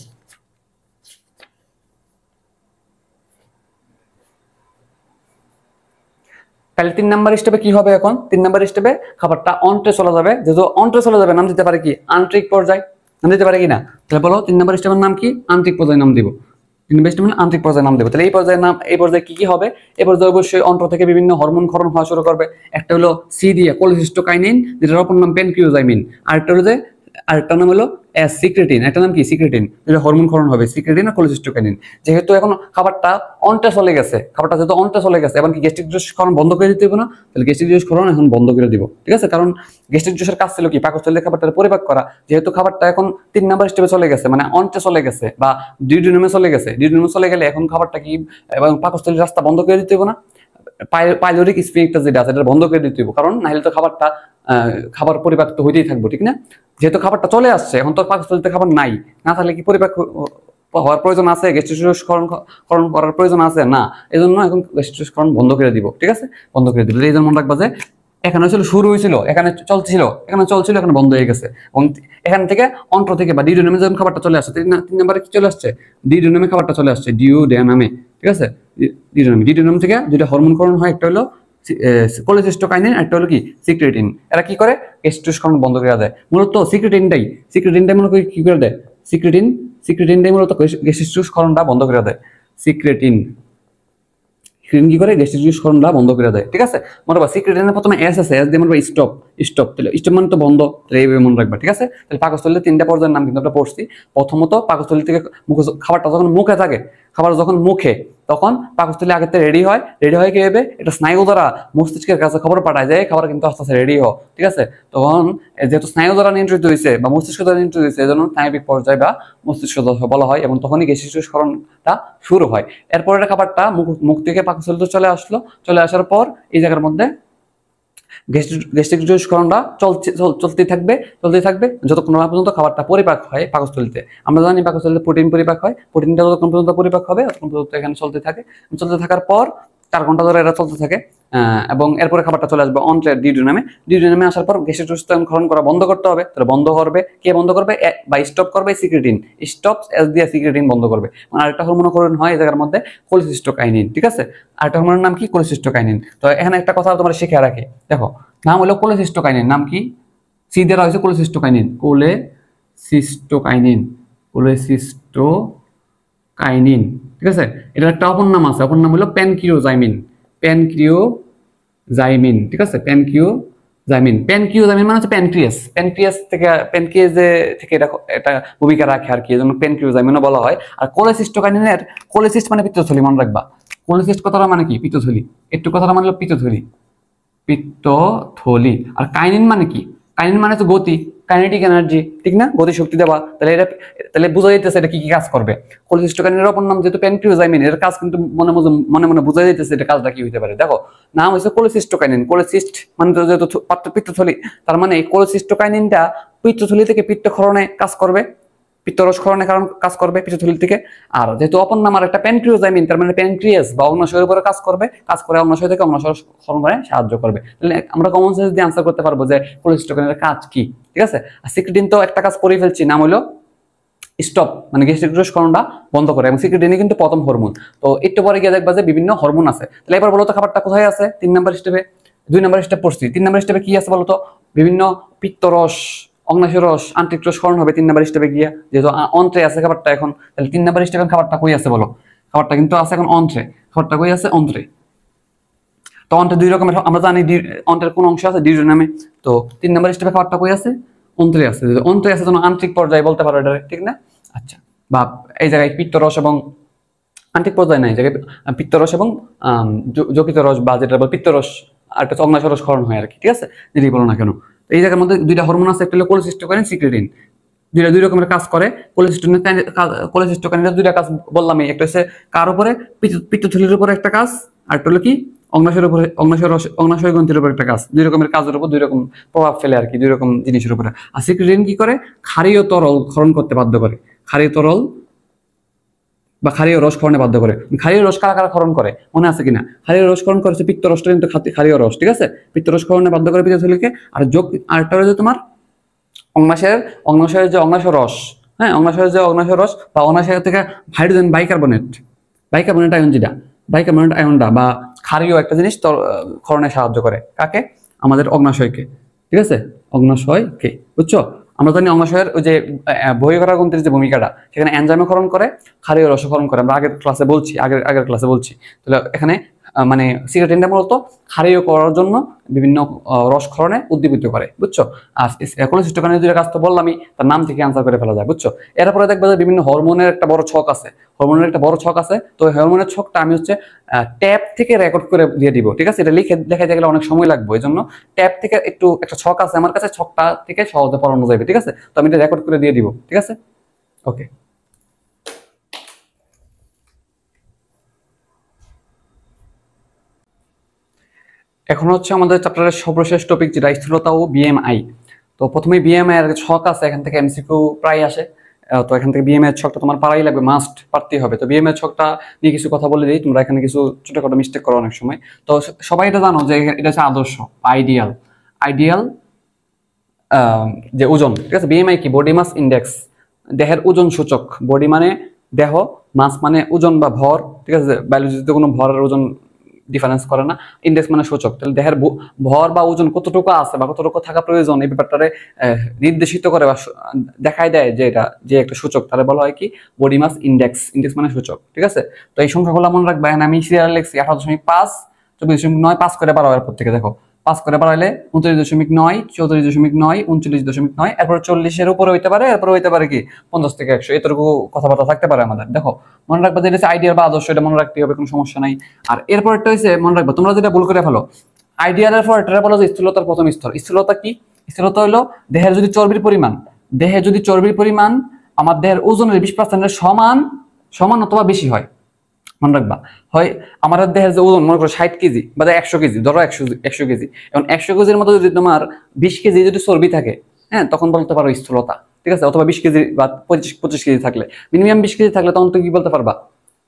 তাহলে 3 নাম্বার স্টেপে কি হবে, এখন 3 নাম্বার স্টেপে খাবারটা অন্ত্রে চলে যাবে। যেহেতু অন্ত্রে চলে যাবে, নাম দিতে পারে কি আন্তরিক পর্যায়, নাম দিতে পারে কি না? তাহলে বলো 3 নাম্বার স্টেপের নাম কি, আন্তরিক পর্যায় নাম দিব। 3 নাম্বার স্টেপের আন্তরিক পর্যায়ে নাম দেবো। তাহলে এই পর্যায়ে কি কি হবে, এই পর্যায়ে অবশ্যই অন্ত্র থেকে বিভিন্ন হরমোন ক্ষরণ হওয়া শুরু করবে। একটা হলো সি দিয়ে কোলিসিস্টোকাইনিন, যেটার অপর নাম পেনক্রিওজাইমিন। আরেকটা হলো যে, আরেকটা নাম হলো সিক্রেটিন, একটা নাম কি সিক্রেটিন, যেটা হরমোন ক্ষরণ হবে, সিক্রেটিন আর কোলিসিস্টোকাইনিন। যেহেতু এখন খাবারটা অন্ত্রে চলে গেছে, খাবারটা যেহেতু অন্ত্রে চলে গেছে, এমনকি গ্যাস্ট্রিক জুস ক্ষরণ বন্ধ করে দিতে হবে না, তাহলে গ্যাস্ট্রিক জুস ক্ষরণ এখন বন্ধ করে দিব। ঠিক আছে, কারণ গ্যাস্ট্রিক জুসের কাজ ছিল কি পাকস্থলীতে খাবারটা পরিপাক করা। যেহেতু খাবারটা এখন 3 নাম্বার স্টেপে চলে গেছে, মানে অন্ত্রে চলে গেছে বা ডিউডিনামে চলে গেছে, ডিউডিনামে চলে গেলে এখন খাবারটা কি এবং পাকস্থলীর রাস্তা বন্ধ করে দিতে হবে না, পাইলোরিক স্ফিংক্টার যেটা আছে এটা বন্ধ করে দিতে হবে। কারণ নাহলে তো খাবার পরিপাক তো হইতেই থাকবো, ঠিক না? যেহেতু খাবারটা চলে আসছে, এখন তো পাকস্থলীতে খাবার নাই, না থাকলে কি পরিপাক হওয়ার প্রয়োজন আছে, গ্যাস্ট্রিক ক্ষরণ করার প্রয়োজন আছে না, এই জন্য এখন গ্যাস্ট্রিক ক্ষরণ বন্ধ করে দিব। ঠিক আছে, বন্ধ করে দিব। এই জন্য মনে রাখবা যে এখানে ছিল শুরু হয়েছিল, এখানে চলছিল, এখানে বন্ধ হয়ে গেছে। এবং এখান থেকে অন্ত্র থেকে বা ডিউডিনামে যখন খাবারটা চলে আসছে, 3 নম্বরে কি চলে আসছে, ডিউডিনামে খাবারটা চলে আসছে, ডিউডিনামে। ঠিক আছে, ডিউডিনাম থেকে দুইটা হরমোন ক্ষরণ হয়, একটা হলো কোলিসিস্টোকাইনিন, একটা হলো কি সিক্রেটিন। এরা কি করে, গ্যাস্ট্রিক ক্ষরণ বন্ধ করে দেয়। মূলত সিক্রেটিনটাই মূলত কি করে দেয়, সিক্রেটিনটাই মূলত গ্যাস্ট্রিক ক্ষরণটা বন্ধ করে দেয়। সিক্রেটিন কি করে, গ্যাস্ট্রিক ক্ষরণটা বন্ধ করে দেয়। ঠিক আছে, মনে রাখবা সিক্রেটিনের প্রথমে এস আছে, এস দিয়ে মনে রাখবা স্টপ। তাহলে স্টপ মানে তো বন্ধ, তাহলে এইভাবে মনে রাখবা। ঠিক আছে, তাহলে পাকস্থলীতে 3টা পর্যায়ের নাম কিন্তু আমরা পড়ছি। প্রথমত পাকস্থলী থেকে খাবারটা যখন মুখে থাকে, খাবার যখন মুখে, তখন পাকস্থলী আগে থেকে রেডি হয় কি হবে, এটা স্নায়ু দ্বারা মস্তিষ্কের কাছে খবর পাঠায় যায় খাবার কিন্তু আস্তে আস্তে রেডি হয়। ঠিক আছে, তখন যেহেতু স্নায়ু দ্বারা নিয়ন্ত্রিত হয়েছে বা মস্তিষ্ক দ্বারা নিয়ন্ত্রিত হয়েছে, এজন্য স্নায়বিক পর্যায় বা মস্তিষ্ক দশা বলা হয়, এবং তখনই গ্যাস্ট্রিক ক্ষরণটা শুরু হয়। এরপরে খাবারটা মুখ থেকে পাকস্থলীতে চলে আসার পর এই জায়গার মধ্যে গ্যাস্ট্রিক জলস্খলনটা চলতে থাকবে যতক্ষণ না পর্যন্ত খাবারটা পরিপাক হয় পাকস্থলীতে। আমরা জানি পাকস্থলীতে প্রোটিন পরিপাক হয়, প্রোটিনটা যতক্ষণ পর্যন্ত পরিপাক হবে ততক্ষণ পর্যন্ত এখানে চলতে থাকার পর 4 ঘন্টা ধরে এটা চলতে থাকে, এবং এরপরে খাবারটা চলে আসবে অন্ত্রে ডিউডিনামে আসার পর গ্যাস্ট্রিক জলস্খলন করা বন্ধ করতে হবে। তাহলে বন্ধ করবে কে? বন্ধ করবে বা স্টপ করবে সিক্রেটিন, স্টপস এস দিয়ে সিক্রেটিন বন্ধ করবে। আরেকটা হরমোন হয় এই জায়গার মধ্যে কোলেসিস্টোকাইনিন, ঠিক আছে? আরেকটা হরমোনের নাম কি? কোলেসিস্টোকাইনিন। তো এখানে একটা কথা তোমরা শিখে রাখি, দেখো নাম হলো কোলেসিস্টোকাইনিন, নাম কি? সি দেওয়া হয়েছে কোলেসিস্টোকাইনিন, কোলেসিস্টোকাইনিন, ঠিক আছে? এটার একটা অপর নাম আছে, অপর নাম হলো প্যানক্রিওজাইমিন, ঠিক আছে? প্যানক্রিওজাইমিন মানে হচ্ছে প্যানক্রিয়াস থেকে এটা ভূমিকা রাখে আর কি, এজন্য প্যানক্রিওজাইমিনও বলা হয়। আর কোলেসিস্টোকাইনিনের কোলেসিস্ট মানে পিত্তথলি, মনে রাখবা। কোলেসিস্ট কথাটা মানে কি? পিত্তথলি। একটু কথাটা মানে হলো পিত্তথলি। আর কাইনিন মানে কি? কাইনিন মানে হচ্ছে গতি, কাইনেটিক এনার্জি, ঠিক না? গতি শক্তি দেওয়া। তাহলে বোঝা যাইতেছে এটা কি কি কাজ করবে। কোলেসিস্টোকাইনিনের অপর নাম যেহেতু প্যানক্রিওজাইমিন, এর কাজ কিন্তু মনে বোঝা যাইতেছে এটা কাজটা কি হতে পারে। দেখো নাম হচ্ছে কোলেসিস্টোকাইনিন, কোলেসিস্ট মানে যেহেতু পিত্তথলি, তার মানে এই কোলেসিস্টোকাইনিনটা পিত্তথলি থেকে পিত্তক্ষরণে কাজ করবে, পিত্তরস ক্ষরণের কাজ করবে পিত্তথলি থেকে। আর যেহেতু অপর নাম আর একটা প্যানক্রিওজাইমিন, তার মানে প্যানক্রিয়াস বা অগ্নাশয়ের উপরে কাজ করে অগ্নাশয় থেকে অগ্নাশয় ক্ষরণ করে সাহায্য করবে। তাহলে আমরা কমন সেন্স দিয়ে আনসার করতে পারবো যে কোলেসিস্টোকাইনিনের কাজ কি, ঠিক আছে? আর সিক্রেটিন তো একটা কাজ করে ফেলছি, নাম হলো স্টপ, মানে গ্যাস্ট্রিক জলস্খলনটা বন্ধ করে, এবং সিক্রেটিনই কিন্তু প্রথম হরমোন। তো একটু পরে গিয়ে দেখবা যে বিভিন্ন হরমোন আছে। তাহলে এবার বলো তো খাবারটা কোথায় আছে? 3 নাম্বার স্টেপে। 2 নাম্বার স্টেপ পড়ছি, 3 নাম্বার স্টেপে কি আছে বলো তো? বিভিন্ন পিত্তরস, অগ্নাশয় রস, আন্তরিক রস ক্ষরণ হবে 3 নাম্বার স্টেপে গিয়া, যেহেতু অন্ত্রে আছে খাবারটা এখন। তাহলে 3 নাম্বার স্টেপে খাবারটা কই আছে বলো? খাবারটা কিন্তু আছে এখন অন্ত্রে। খাবারটা কই আছে? অন্ত্রে। তো অন্ত্রে 2 রকমের, আমরা জানি অন্ত্রের কোন অংশ আছে? ডিউডিনামে। তো 3 নাম্বার স্টেপে খাবারটা কই আছে? অন্ত্রে আছে। অন্ত্রে আছে যেন আন্তরিক পর্যায়ে বলতে পারো এটা, ঠিক না? আচ্ছা, বা এই জায়গায় পিত্তরস এবং আন্তরিক পর্যায়ে নাই, জায়গায় পিত্তরস এবং যকৃত রস, বা যেটা পিত্তরস আর একটা অগ্নাশয় রস ক্ষরণ হয় আর কি, ঠিক আছে? যেটাই বলো না কেন। তো এই জায়গার মধ্যে 2টা হরমোন আছে, একটা হলো কোলেসিস্টোকাইনিন, সিক্রেটিন। 2 রকমের কাজ করে। কোলেসিস্টোকাইনিনের 2টা কাজ বললাম, একটা হচ্ছে কার উপরে? পিত্তথলির উপরে একটা কাজ, আর একটা হলো কি? অগ্নাশয়ের উপরে, অগ্নাশয় গ্রন্থির উপর একটা কাজ। 2 রকমের কাজের উপর 2 রকম প্রভাব ফেলে আর কি, 2 রকম জিনিসের উপরে। আর সিক্রেটিন কি করে? ক্ষারীয় তরল ক্ষরণ করতে বাধ্য করে, ক্ষারীয় তরল বা ক্ষারীয় রস ক্ষরণে বাধ্য করে। ক্ষারীয় রস কারা কারা ক্ষরণ করে মনে আছে কিনা? ক্ষারীয় রস ক্ষরণ করেছে পিত্তরসটা, কিন্তু ক্ষারীয় রস, ঠিক আছে? পিত্তরস ক্ষরণে বাধ্য করে পিত্তথলিকে। আর আরেকটা হচ্ছে তোমার অগ্নাশয়ের যে অগ্নাশয় রস, হ্যাঁ, অগ্নাশয়ের যে অগ্নাশয় রস বা অগ্নাশয় থেকে হাইড্রোজেন বাইকার্বনেট আয়ন, যেটা বাইকার্বনেট আয়নটা বা ক্ষারীয় একটা জিনিস ক্ষরণে সাহায্য করে। কাকে? আমাদের অগ্নাশয়কে, ঠিক আছে? অগ্নাশয়কে, বুঝছো? আমরা জানি অগ্নাশয়ের ওই যে বহিঃকরা গ্রন্থির যে ভূমিকাটা, সেখানে এনজাইমে ক্ষরণ করে, ক্ষারীয় রস ক্ষরণ করে। আমরা আগের ক্লাসে বলছি। তাহলে এখানে মানে সিক্রেটিনটা মূলত ক্ষারীয় করার জন্য বিভিন্ন রস ক্ষরণে উদ্দীপিত করে, বুঝছো? আর কোলেসিস্টোকাইনিনের 2টা কাজ তো বললামই, তার নাম থেকে আনসার করে ফেলা যায়, বুঝছো? এরপরে দেখবে যে বিভিন্ন হরমোনের একটা বড় ছক আছে, তো হরমোনের ছকটা আমি হচ্ছে ট্যাব থেকে রেকর্ড করে দিয়ে দিব, ঠিক আছে? এটা লিখে দেখাতে গেলে অনেক সময় লাগবে, এই জন্য ট্যাব থেকে একটা ছক আছে আমার কাছে, ছকটা থেকে সহজে পড়ানো যাবে, ঠিক আছে? তো আমি এটা রেকর্ড করে দিয়ে দিব, ঠিক আছে? ওকে। এখন হচ্ছে আমাদের চ্যাপ্টারের সর্বশেষ টপিক, যেটা স্থূলতা ও বিএমআই। তো প্রথমে বিএমআই এর ছক আছে, এখান থেকে এমসিকিউ প্রায় আসে। তো এখান থেকে বিএমআই এর ছকটা তোমার পারাই লাগবে, মাস্ট পারতেই হবে। তো বিএমআই এর ছকটা নিয়ে কিছু কথা বলে দিই, তোমরা এখানে কিছু ছোটখাটো মিস্টেক করো অনেক সময়। তো সবাই এটা জানো যে এটা হচ্ছে আদর্শ, আইডিয়াল যে ওজন, ঠিক আছে? বিএমআই কি? বডি মাস ইন্ডেক্স, দেহের ওজন সূচক। বডি মানে দেহ, মাস মানে ওজন বা ভর, ঠিক আছে? বায়োলজিতে কোনো ভরের ওজন ডিফারেন্স করে না। ইন্ডেক্স মানে সূচক। তাহলে দেহের ভর বা ওজন কতটুকু আছে বা কতটুকু থাকা প্রয়োজন, এই ব্যাপারটারে নির্দেশিত করে বা দেখাই দেয় যে এটা যে একটা সূচক, তাহলে বলা হয় কি? বডি মাস ইন্ডেক্স মানে সূচক, ঠিক আছে? তো এই সংখ্যাগুলো মনে রাখবে। আমি সিরিয়াল লিখছি 18.5, 24.9, 5 করে বাড়াও। এরপর থেকে দেখো 5 করে বাড়াইলে 29.9, 34.9, 39.9, এরপর 40-এর উপরে হইতে পারে, এরপর হইতে পারে কি 50 থেকে 100, এতটুকু কথাবার্তা থাকতে পারে আমাদের। দেখো মনে রাখবা যে এটা আইডিয়াল বা আদর্শ, এটা মনে রাখতে হবে, কোনো সমস্যা নাই। আর এরপর একটা হচ্ছে মনে রাখবা, তোমরা যেটা ভুল করে ফেলো, আইডিয়ালের পর এটা বলো যে স্থূলতার প্রথম স্তর। স্থূলতা কি? স্থূলতা হলো দেহের যদি চর্বির পরিমাণ আমার দেহের ওজনের 20% সমান অথবা বেশি হয়, মনে রাখবা। হয় আমাদের দেহের যে ওজন মনে করো 60 কেজি বা 100 কেজি, ধরো 100 কেজি, এখন 100 কেজির মধ্যে যদি তোমার 20 কেজি যদি চর্বি থাকে, হ্যাঁ, তখন বলতে পারো স্থূলতা, ঠিক আছে। অথবা 20 কেজি বা 25 কেজি থাকলে, মিনিমাম 20 কেজি থাকলে তখন তুমি কি বলতে পারবা,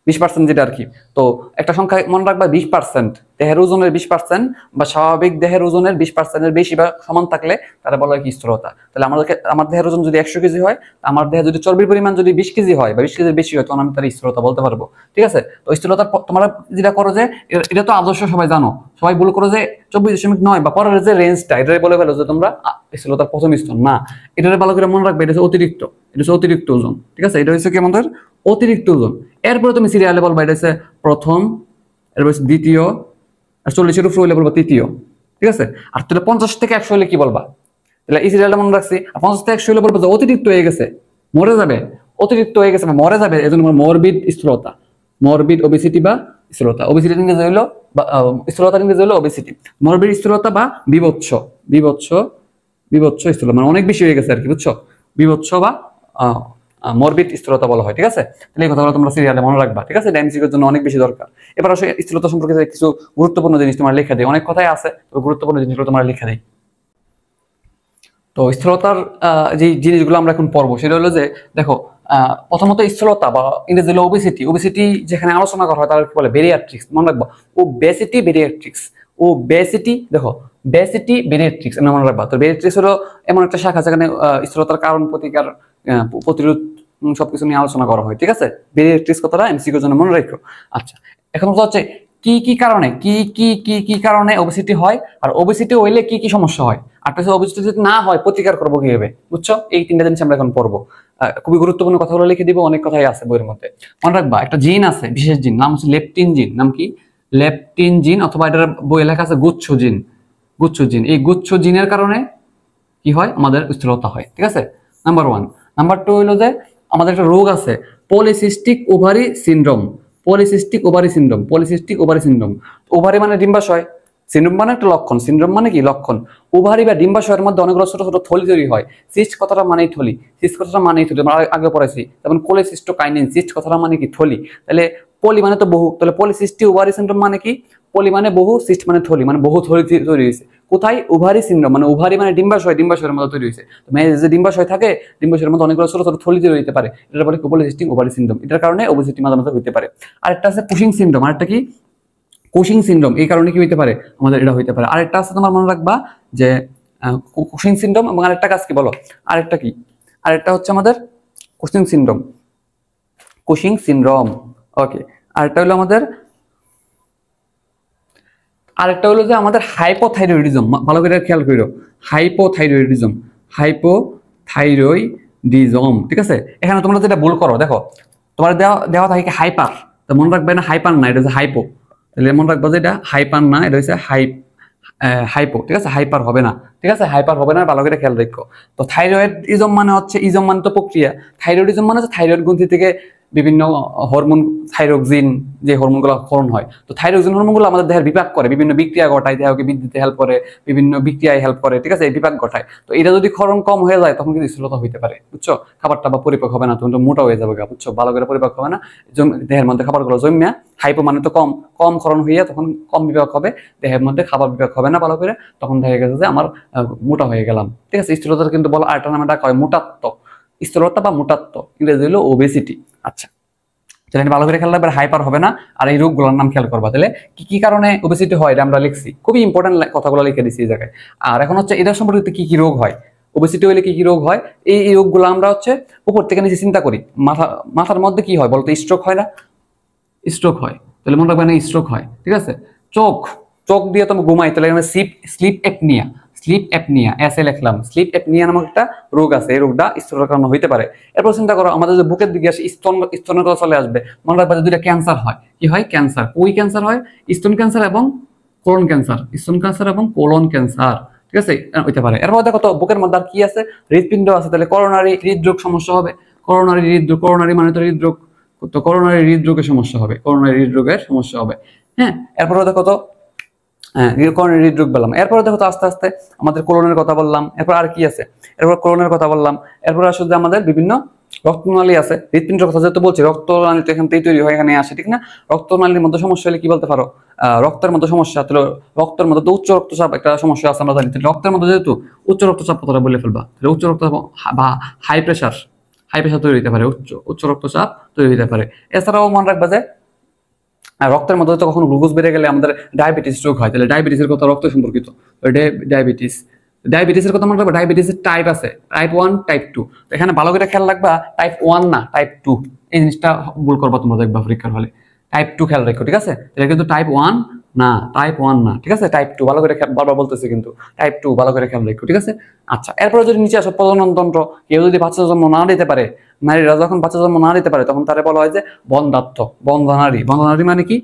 20% যেটা আর কি। তো একটা সংখ্যা মনে রাখবা, 20% দেহের ওজনের 20% বা স্বাভাবিক দেহের ওজনের 20%-এর বেশি বা সমান থাকলে তারা বলা হয় কি স্থূলতা। তাহলে আমার দেহের ওজন যদি 100 কেজি হয়, আমার দেহে যদি চর্বির পরিমাণ যদি 20 কেজি হয় বা 20 কেজির বেশি হয়, তখন আমি তার স্থূলতা বলতে পারবো, ঠিক আছে। তো স্থূলতা তোমরা যেটা করো যে এটা তো আদর্শ সবাই জানো, সবাই ভুল করো যে 24.9 বা পরের যে রেঞ্জটা এটাই বলে ফেলো যে তোমরা স্থূলতার প্রথম স্তর না। এটা ভালো করে মনে রাখবে, এটা হচ্ছে অতিরিক্ত, এটা হচ্ছে অতিরিক্ত ওজন, ঠিক আছে। এটা হচ্ছে কি আমাদের অতিরিক্ত ওজন। এরপরে তুমি সিরিয়ালে বলবা এটা হচ্ছে প্রথম, এরপর দ্বিতীয়, আর 40-এর উপরে হইলে বলবা তৃতীয়, ঠিক আছে। আর তাহলে 50 থেকে 100 হলে কি বলবা, তাহলে এই সিরিয়ালটা মনে রাখছি। আর 50 থেকে 100 হলে বলবা যে অতিরিক্ত হয়ে গেছে, মরে যাবে, অতিরিক্ত হয়ে গেছে মরে যাবে, এজন্য মরবিড স্থূলতা, মরবিড ওবেসিটি বা স্থূলতা। ওবেসিটি ইংরেজি হইলো বা স্থূলতার ইংরেজি হইলো ওবেসিটি। মরবিড স্থূলতা বা বিভৎস, বিভৎস, বিভৎস স্থূলতা মানে অনেক বেশি হয়ে গেছে আর কি, বুঝছো, বিভৎস বা মরবিড স্থূলতা বলা হয়, ঠিক আছে। তাহলে এই কথাগুলো তোমরা সিরিয়ালে মনে রাখবা, ঠিক আছে, এমসিকিউর জন্য অনেক বেশি দরকার। এবার আসলে স্থূলতা সম্পর্কে কিছু গুরুত্বপূর্ণ জিনিস তোমার লেখা দেয়, অনেক কথাই আছে, তবে গুরুত্বপূর্ণ জিনিসগুলো তোমার লেখা দেয়। তো স্থূলতার যে জিনিসগুলো আমরা এখন পড়বো সেটা হলো যে দেখো, প্রথমত স্থূলতা বা ইংরেজি হলো ওবেসিটি। ওবেসিটি যেখানে আলোচনা করা হয় তার কি বলে, বেরিয়াট্রিক্স, মনে রাখবা, ওবেসিটি বেরিয়াট্রিক্স, ওবেসিটি, দেখো বেসিটি বেরিয়াট্রিক্স মনে রাখবা। তো বেরিয়াট্রিক্স হলো এমন একটা শাখা যেখানে স্থূলতার কারণ, প্রতিকার, প্রতিরোধ সবকিছু নিয়ে আলোচনা করা হয়, ঠিক আছে। বেরিয়াট্রিক্স কথাটা এমসিকিউর জন্য মনে রাখো। আচ্ছা, এখন হচ্ছে কি কি কারণে কি কারণে ওবেসিটি হয়, আর ওবেসিটি হইলে কি কি সমস্যা হয়, আর ওবেসিটি যদি না হয় প্রতিকার করবো কিভাবে, বুঝছো। এই তিনটা জিনিস আমরা এখন পড়বো। খুবই গুরুত্বপূর্ণ কথাগুলো লিখে দিব, অনেক কথাই আছে বইয়ের মধ্যে। মনে রাখবা একটা জিন আছে, বিশেষ জিন, নাম হচ্ছে লেপটিন জিন। নাম কি, লেপটিন জিন, অথবা এটার বই লেখা আছে গুচ্ছ জিন, গুচ্ছ জিন। এই গুচ্ছ জিনের কারণে কি হয়, আমাদের স্থূলতা হয়, ঠিক আছে, নাম্বার 1। নাম্বার 2 হইলো যে আমাদের একটা রোগ আছে, polycystic ovary syndrome. Polycystic ovary syndrome, polycystic ovary syndrome. Ovary মানে ডিম্বাশয়, সিনড্রোম মানে একটা লক্ষণ, সিনড্রোম মানে কি লক্ষণ। ওভারি বা ডিম্বাশয়ের মধ্যে অনেকগুলো ছোট ছোট থলি তৈরি হয়। সিস্ট কথাটা মানেই থলি, সিস্ট কথাটা মানেই থলি, আমরা আগে পড়াইছি। যেমন কোলেসিস্টোকাইনিন, সিস্ট কথাটা মানে কি থলি। তাহলে পলি মানে তো বহু, তাহলে পলিসিস্টিক ওভারি সিনড্রোম মানে কি, পলি মানে বহু, সিস্ট মানে থলি, মানে বহু থলি তৈরি হয়েছে। কোথায়, ওভারি সিনড্রোম, মানে ওভারি মানে ডিম্বাশয়, ডিম্বাশয়ের মধ্যে তৈরি হয়েছে। যে ডিম্বাশয় থাকে, ডিম্বাশয়ের মধ্যে অনেকগুলো ছোট ছোট থলি তৈরি হতে পারে, এটা বলে পলিসিস্টিক ওভারি সিনড্রোম। এটার কারণে ওবেসিটি মাঝে মাঝে হতে পারে। আরেকটা আছে কুশিং সিনড্রোম, আরেকটা কি, কুশিং সিনড্রোম। এই কারণে কি হইতে পারে, আমাদের এটা হইতে পারে। আরেকটা আছে তোমার মনে রাখবা যে কুশিং সিনড্রোম, এবং আরেকটা কাজ কি বলো, আরেকটা কি, আরেকটা হচ্ছে আমাদের কুশিং সিনড্রোম, কুশিং সিনড্রোম, ওকে। আরেকটা হলো আমাদের, আরেকটা হলো যে আমাদের হাইপোথাইরয়েডিজম, ভালো করে খেয়াল করো, হাইপোথাইরয়েডিজম, হাইপোথাইরয়েডিজম, ঠিক আছে। এখানে তোমরা যেটা ভুল করো, দেখো তোমার দেওয়া দেওয়া থাকে হাইপার, তো মনে রাখবে না হাইপার না, এটা হচ্ছে হাইপো। তাহলে মনে রাখবো যে এটা হাইপার না, এটা হচ্ছে হাইপো, ঠিক আছে, হাইপার হবে না, ঠিক আছে, হাইপার হবে না, ভালো করে খেয়াল রাখো। তো থাইরয়েডিজম মানে হচ্ছে, ইজম মানে তো প্রক্রিয়া, থাইরয়েডিজম মানে হচ্ছে থাইরয়েড গ্রন্থি থেকে বিভিন্ন হরমোন, থাইরোক্সিন যে হরমোনগুলো ক্ষরণ হয়। তো থাইরোক্সিন হরমোনগুলো আমাদের দেহের বিপাক করে, বিভিন্ন বিক্রিয়া ঘটায়, দেহকে বৃদ্ধিতে হেল্প করে, বিভিন্ন বিক্রিয়ায় হেল্প করে, ঠিক আছে, এই বিপাক ঘটায়। তো এটা যদি ক্ষরণ কম হয়ে যায় তখন কিন্তু স্থূলতা হইতে পারে, বুঝছো। খাবারটা বা পরিপাক হবে না, তখন তো মোটা হয়ে যাবে, বুঝছো, ভালো করে পরিপাক হবে না, দেহের মধ্যে খাবারগুলো জমিয়া, হাইপো মানে তো কম, কম ক্ষরণ হইয়া তখন কম বিপাক হবে, দেহের মধ্যে খাবার বিপাক হবে না ভালো করে, তখন দেখা গেছে যে আমার মোটা হয়ে গেলাম, ঠিক আছে। স্থূলতার কিন্তু বলো আরেকটা নামে ডাকা হয় মোটাত্ব, স্থূলতা বা মোটাত্ব, ইংরেজি হলো ওবেসিটি। আচ্ছা, তাহলে ভালো করে খেয়াল রাখবে, হাইপার হবে না। আর এই রোগগুলোর নাম খেয়াল করবা। তাহলে কি কি কারণে ওবেসিটি হয় এটা আমরা লিখছি, খুবই ইম্পর্টেন্ট কথাগুলো লিখে দিচ্ছি এই জায়গায়। আর এখন হচ্ছে এদের সম্পর্কিত কি কি রোগ হয়, ওবেসিটি হলে কি কি রোগ হয়, এই রোগগুলো আমরা হচ্ছে উপর থেকে নিচে চিন্তা করি। মাথার মধ্যে কি হয় বলতো, স্ট্রোক হয় না, স্ট্রোক হয়, তাহলে মনে রাখবে না স্ট্রোক হয়, ঠিক আছে। চোখ, চোখ দিয়ে তুমি ঘুমাই, তাহলে স্লিপ অ্যাপনিয়া, স্লিপ অ্যাপনিয়া, এসে লিখলাম, স্লিপ অ্যাপনিয়া নামক একটা রোগ আছে, এই রোগটা স্থূলতার কারণে হইতে পারে। এরপর চিন্তা করো আমাদের যে বুকের দিকে আসে স্তনের কথা চলে আসবে, মনে রাখবে যে দুইটা ক্যান্সার হয়, কি হয়, ক্যান্সার, ওই ক্যান্সার হয় স্তন ক্যান্সার এবং কোলন ক্যান্সার, স্তন ক্যান্সার এবং কোলন ক্যান্সার, ঠিক আছে, হইতে পারে। এরপর দেখো তো বুকের মধ্যে আর কি আছে, হৃৎপিণ্ড আছে, তাহলে করোনারি হৃদরোগ সমস্যা হবে, করোনারি হৃদরোগ, করোনারি মানে তো হৃদরোগ, তো করোনারি হৃদরোগের সমস্যা হবে, করোনারি হৃদরোগের সমস্যা হবে, হ্যাঁ। এরপরে দেখো তো করোনারি হৃদরোগ বললাম, এরপরে দেখো তো আস্তে আস্তে আমাদের কোলনের কথা বললাম, এরপর আর কি আছে, এরপর কোলনের কথা বললাম, এরপর আসলে আমাদের বিভিন্ন রক্তনালী আছে, হৃৎপিণ্ডের কথা যেহেতু বলছি, রক্তনালী তো এখান থেকেই তৈরি হয়, এখানে আসে, ঠিক না? রক্তনালীর মধ্যে সমস্যা হলে কি বলতে পারো? রক্তের মধ্যে সমস্যা, তাহলে রক্তের মধ্যে তো উচ্চ রক্তচাপ একটা সমস্যা আছে আমরা জানি, তাহলে রক্তের মধ্যে যেহেতু উচ্চ রক্তচাপ কথাটা বলে ফেলবা, তাহলে উচ্চ রক্তচাপ বা হাই প্রেশার তৈরি হতে পারে, উচ্চ রক্তচাপ তৈরি হতে পারে। এছাড়াও মনে রাখবা যে রক্তের মধ্যে তো কখনো গ্লুকোজ বেড়ে গেলে আমাদের ডায়াবেটিস রোগ হয়, তাহলে ডায়াবেটিসের কথা রক্ত সম্পর্কিত, ডায়াবেটিসের কথা মনে রাখবা। ডায়াবেটিসের টাইপ আছে, টাইপ 1, টাইপ 2। এখানে ভালো করে খেয়াল রাখবা, টাইপ 1 না, টাইপ 2, এই জিনিসটা ভুল করবা তোমরা দেখবা পরীক্ষার হলে। টাইপ 2 খেয়াল রাখো, ঠিক আছে? এটা কিন্তু টাইপ 1 না, টাইপ 1 না, ঠিক আছে? টাইপ 2 ভালো করে বারবার বলতেছে কিন্তু, টাইপ 2 ভালো করে খেয়াল রাখো, ঠিক আছে? আচ্ছা, এরপরে যদি নিচে আসো, প্রজনন তন্ত্র। কেউ যদি বাচ্চা জন্ম না দিতে পারে, নারীরা যখন বাচ্চা জন্ম না দিতে পারে, তখন তারা বলা হয় যে বন্ধাত্ব, বন্ধনারী। বন্ধনারী মানে কি?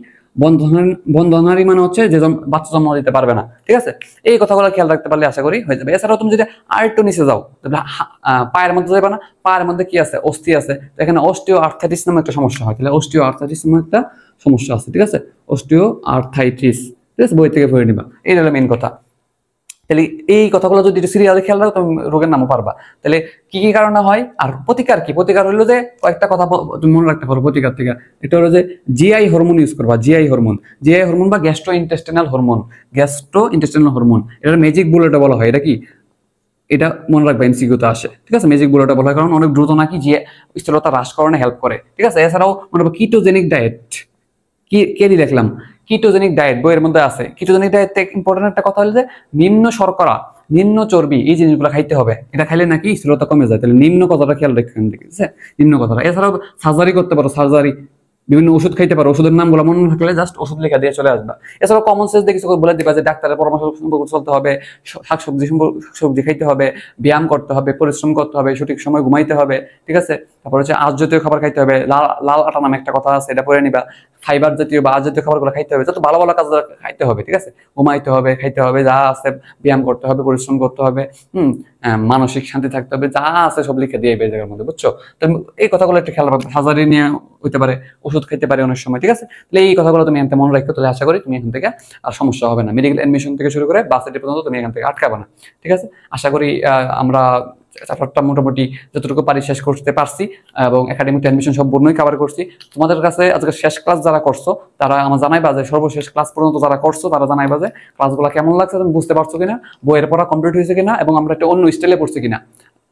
বন্ধনারী মানে হচ্ছে যে বাচ্চা জন্ম দিতে পারবে না, ঠিক আছে? এই কথাগুলো খেয়াল রাখতে পারলে আশা করি হয়ে যাবে। এছাড়াও তুমি যদি আর একটু নিচে যাও, তাহলে পায়ের মধ্যে যাবে না, পায়ের মধ্যে কি আছে? অস্থি আছে। তো এখানে অস্টিও আর্থাইটিস নামে একটা সমস্যা হয়, তাহলে অস্টিও আর্থাইটিস নামে একটা সমস্যা আছে, ঠিক আছে? অস্টিও আর্থাইটিস, ঠিক আছে? বই থেকে পড়ে নিবা, এই হলো মেইন কথা। তাহলে এই কথাগুলো যদি সিরিয়ালে খেয়াল রাখো, তুমি রোগের নামও পারবা। তাহলে কি কি কারণে হয়, আর প্রতিকার কি? প্রতিকার হলো যে কয়েকটা কথা তুমি মনে রাখতে পারো প্রতিকার থেকে। এটা হলো যে জিআই হরমোন ইউজ করবা, জিআই হরমোন বা গ্যাস্ট্রো ইন্টেস্টিনাল হরমোন। এটা ম্যাজিক বুলেটে বলা হয়। এটা কি? এটা মনে রাখবা, এমসিকিউতে আসে, ঠিক আছে? ম্যাজিক বুলেটে বলা হয় কারণ অনেক দ্রুত নাকি যে স্থূলতা হ্রাস করণে হেল্প করে, ঠিক আছে? এছাড়াও মনে রাখবা কিটোজেনিক ডায়েট। কে দিয়ে দেখলাম? কিটোজেনিক ডায়েট বইয়ের মধ্যে আছে। কিটোজেনিক ডায়েট ইম্পর্টেন্ট একটা কথা হলো যে নিম্ন শর্করা, নিম্ন চর্বি, এই জিনিসগুলো খাইতে হবে। এটা খাইলে নাকি স্থূলতা কমে যায়। তাহলে নিম্ন কথাটা খেয়াল রাখবেন, ঠিক আছে? নিম্ন কথাটা। এছাড়াও সার্জারি করতে পারো, বিভিন্ন ওষুধ খাইতে পারো, ওষুধের নামগুলো মনে রাখলে জাস্ট ওষুধ লেখা দিয়ে চলে আসবা। এছাড়াও কমন সেন্স দিয়ে কিছু বলে দিবা যে ডাক্তারের পরামর্শ সম্পর্কে চলতে হবে, শাকসবজি খাইতে হবে, ব্যায়াম করতে হবে, পরিশ্রম করতে হবে, সঠিক সময় ঘুমাইতে হবে, ঠিক আছে? তারপর হচ্ছে আঁশ জাতীয় খাবার খাইতে হবে, লাল আটা নামে একটা কথা আছে, এটা পড়ে নিবা। ফাইবার জাতীয় বা আঁশ জাতীয় খাবারগুলো খাইতে হবে, যত ভালো ভালো কাজ খাইতে হবে, ঠিক আছে? ঘুমাইতে হবে, খাইতে হবে, যা আছে, ব্যায়াম করতে হবে, পরিশ্রম করতে হবে, মানসিক শান্তি থাকতে হবে, যা আছে সব লিখে দিয়ে এই জায়গার মধ্যে, বুঝছো? তো এই কথাগুলো একটু খেয়াল রাখবে। সার্জারি নিয়ে হইতে পারে, ওষুধ খাইতে পারে অনেক সময়, ঠিক আছে? তাহলে এই কথাগুলো তুমি এখান মনে রাখো, তাহলে আশা করি তুমি এখান থেকে আর সমস্যা হবে না। মেডিকেল এডমিশন থেকে শুরু করে ভার্সিটি পর্যন্ত তুমি এখান থেকে আটকাবে না, ঠিক আছে? আশা করি আমরা চ্যাপ্টারটা মোটামুটি যতটুকু পারি শেষ করতে পারছি, এবং একাডেমিক অ্যাডমিশন সম্পূর্ণই কভার করছি। তোমাদের কাছে আজকে শেষ ক্লাস যারা করছো তারা আমার জানাইবা যে সর্বশেষ ক্লাস পর্যন্ত যারা করছো তারা জানাইবা যে ক্লাসগুলো কেমন লাগছে, তুমি বুঝতে পারছো কিনা, বইয়ের পড়া কমপ্লিট হয়েছে কিনা, এবং আমরা একটা অন্য স্টাইলে পড়ছি কিনা,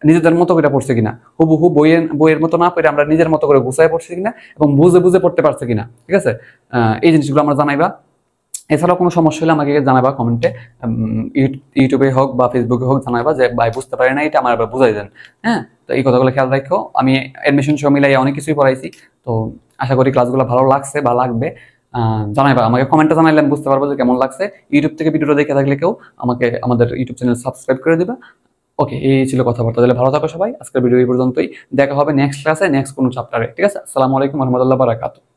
নিজেদের মতো করে পড়ছে কিনা, হুবহু বইয়ের মতো না পড়ে আমরা নিজের মতো করে গুছায় পড়ছি কিনা, এবং বুঝে বুঝে পড়তে পারছে কিনা, ঠিক আছে? এই জিনিসগুলো আমরা জানাইবা। এছাড়াও কোনো সমস্যা হলে আমাকে জানাবা কমেন্টে, ইউটিউবে হোক বা ফেসবুকে হোক, জানাবা যে ভাই বুঝতে পারি না, এটা আমার আবার বুঝাই দেন। হ্যাঁ, তো এই কথাগুলো খেয়াল রাখো। আমি অ্যাডমিশন সহ মিলাই অনেক কিছুই পড়াইছি, তো আশা করি ক্লাসগুলো ভালো লাগছে বা লাগবে। জানাইবা আমাকে, কমেন্টে জানাইলে আমি বুঝতে পারবো যে কেমন লাগছে। ইউটিউব থেকে ভিডিওটা দেখে থাকলে কেউ আমাকে আমাদের ইউটিউব চ্যানেল সাবস্ক্রাইব করে দিবা। ওকে, এই ছিল কথাবার্তা। তাহলে ভালো থাকো সবাই, আজকের ভিডিও এই পর্যন্তই। দেখা হবে নেক্সট ক্লাসে, নেক্সট কোনো চ্যাপ্টারে, ঠিক আছে? আসসালামু আলাইকুম ওয়া রাহমাতুল্লাহি ওয়া বারাকাতুহু।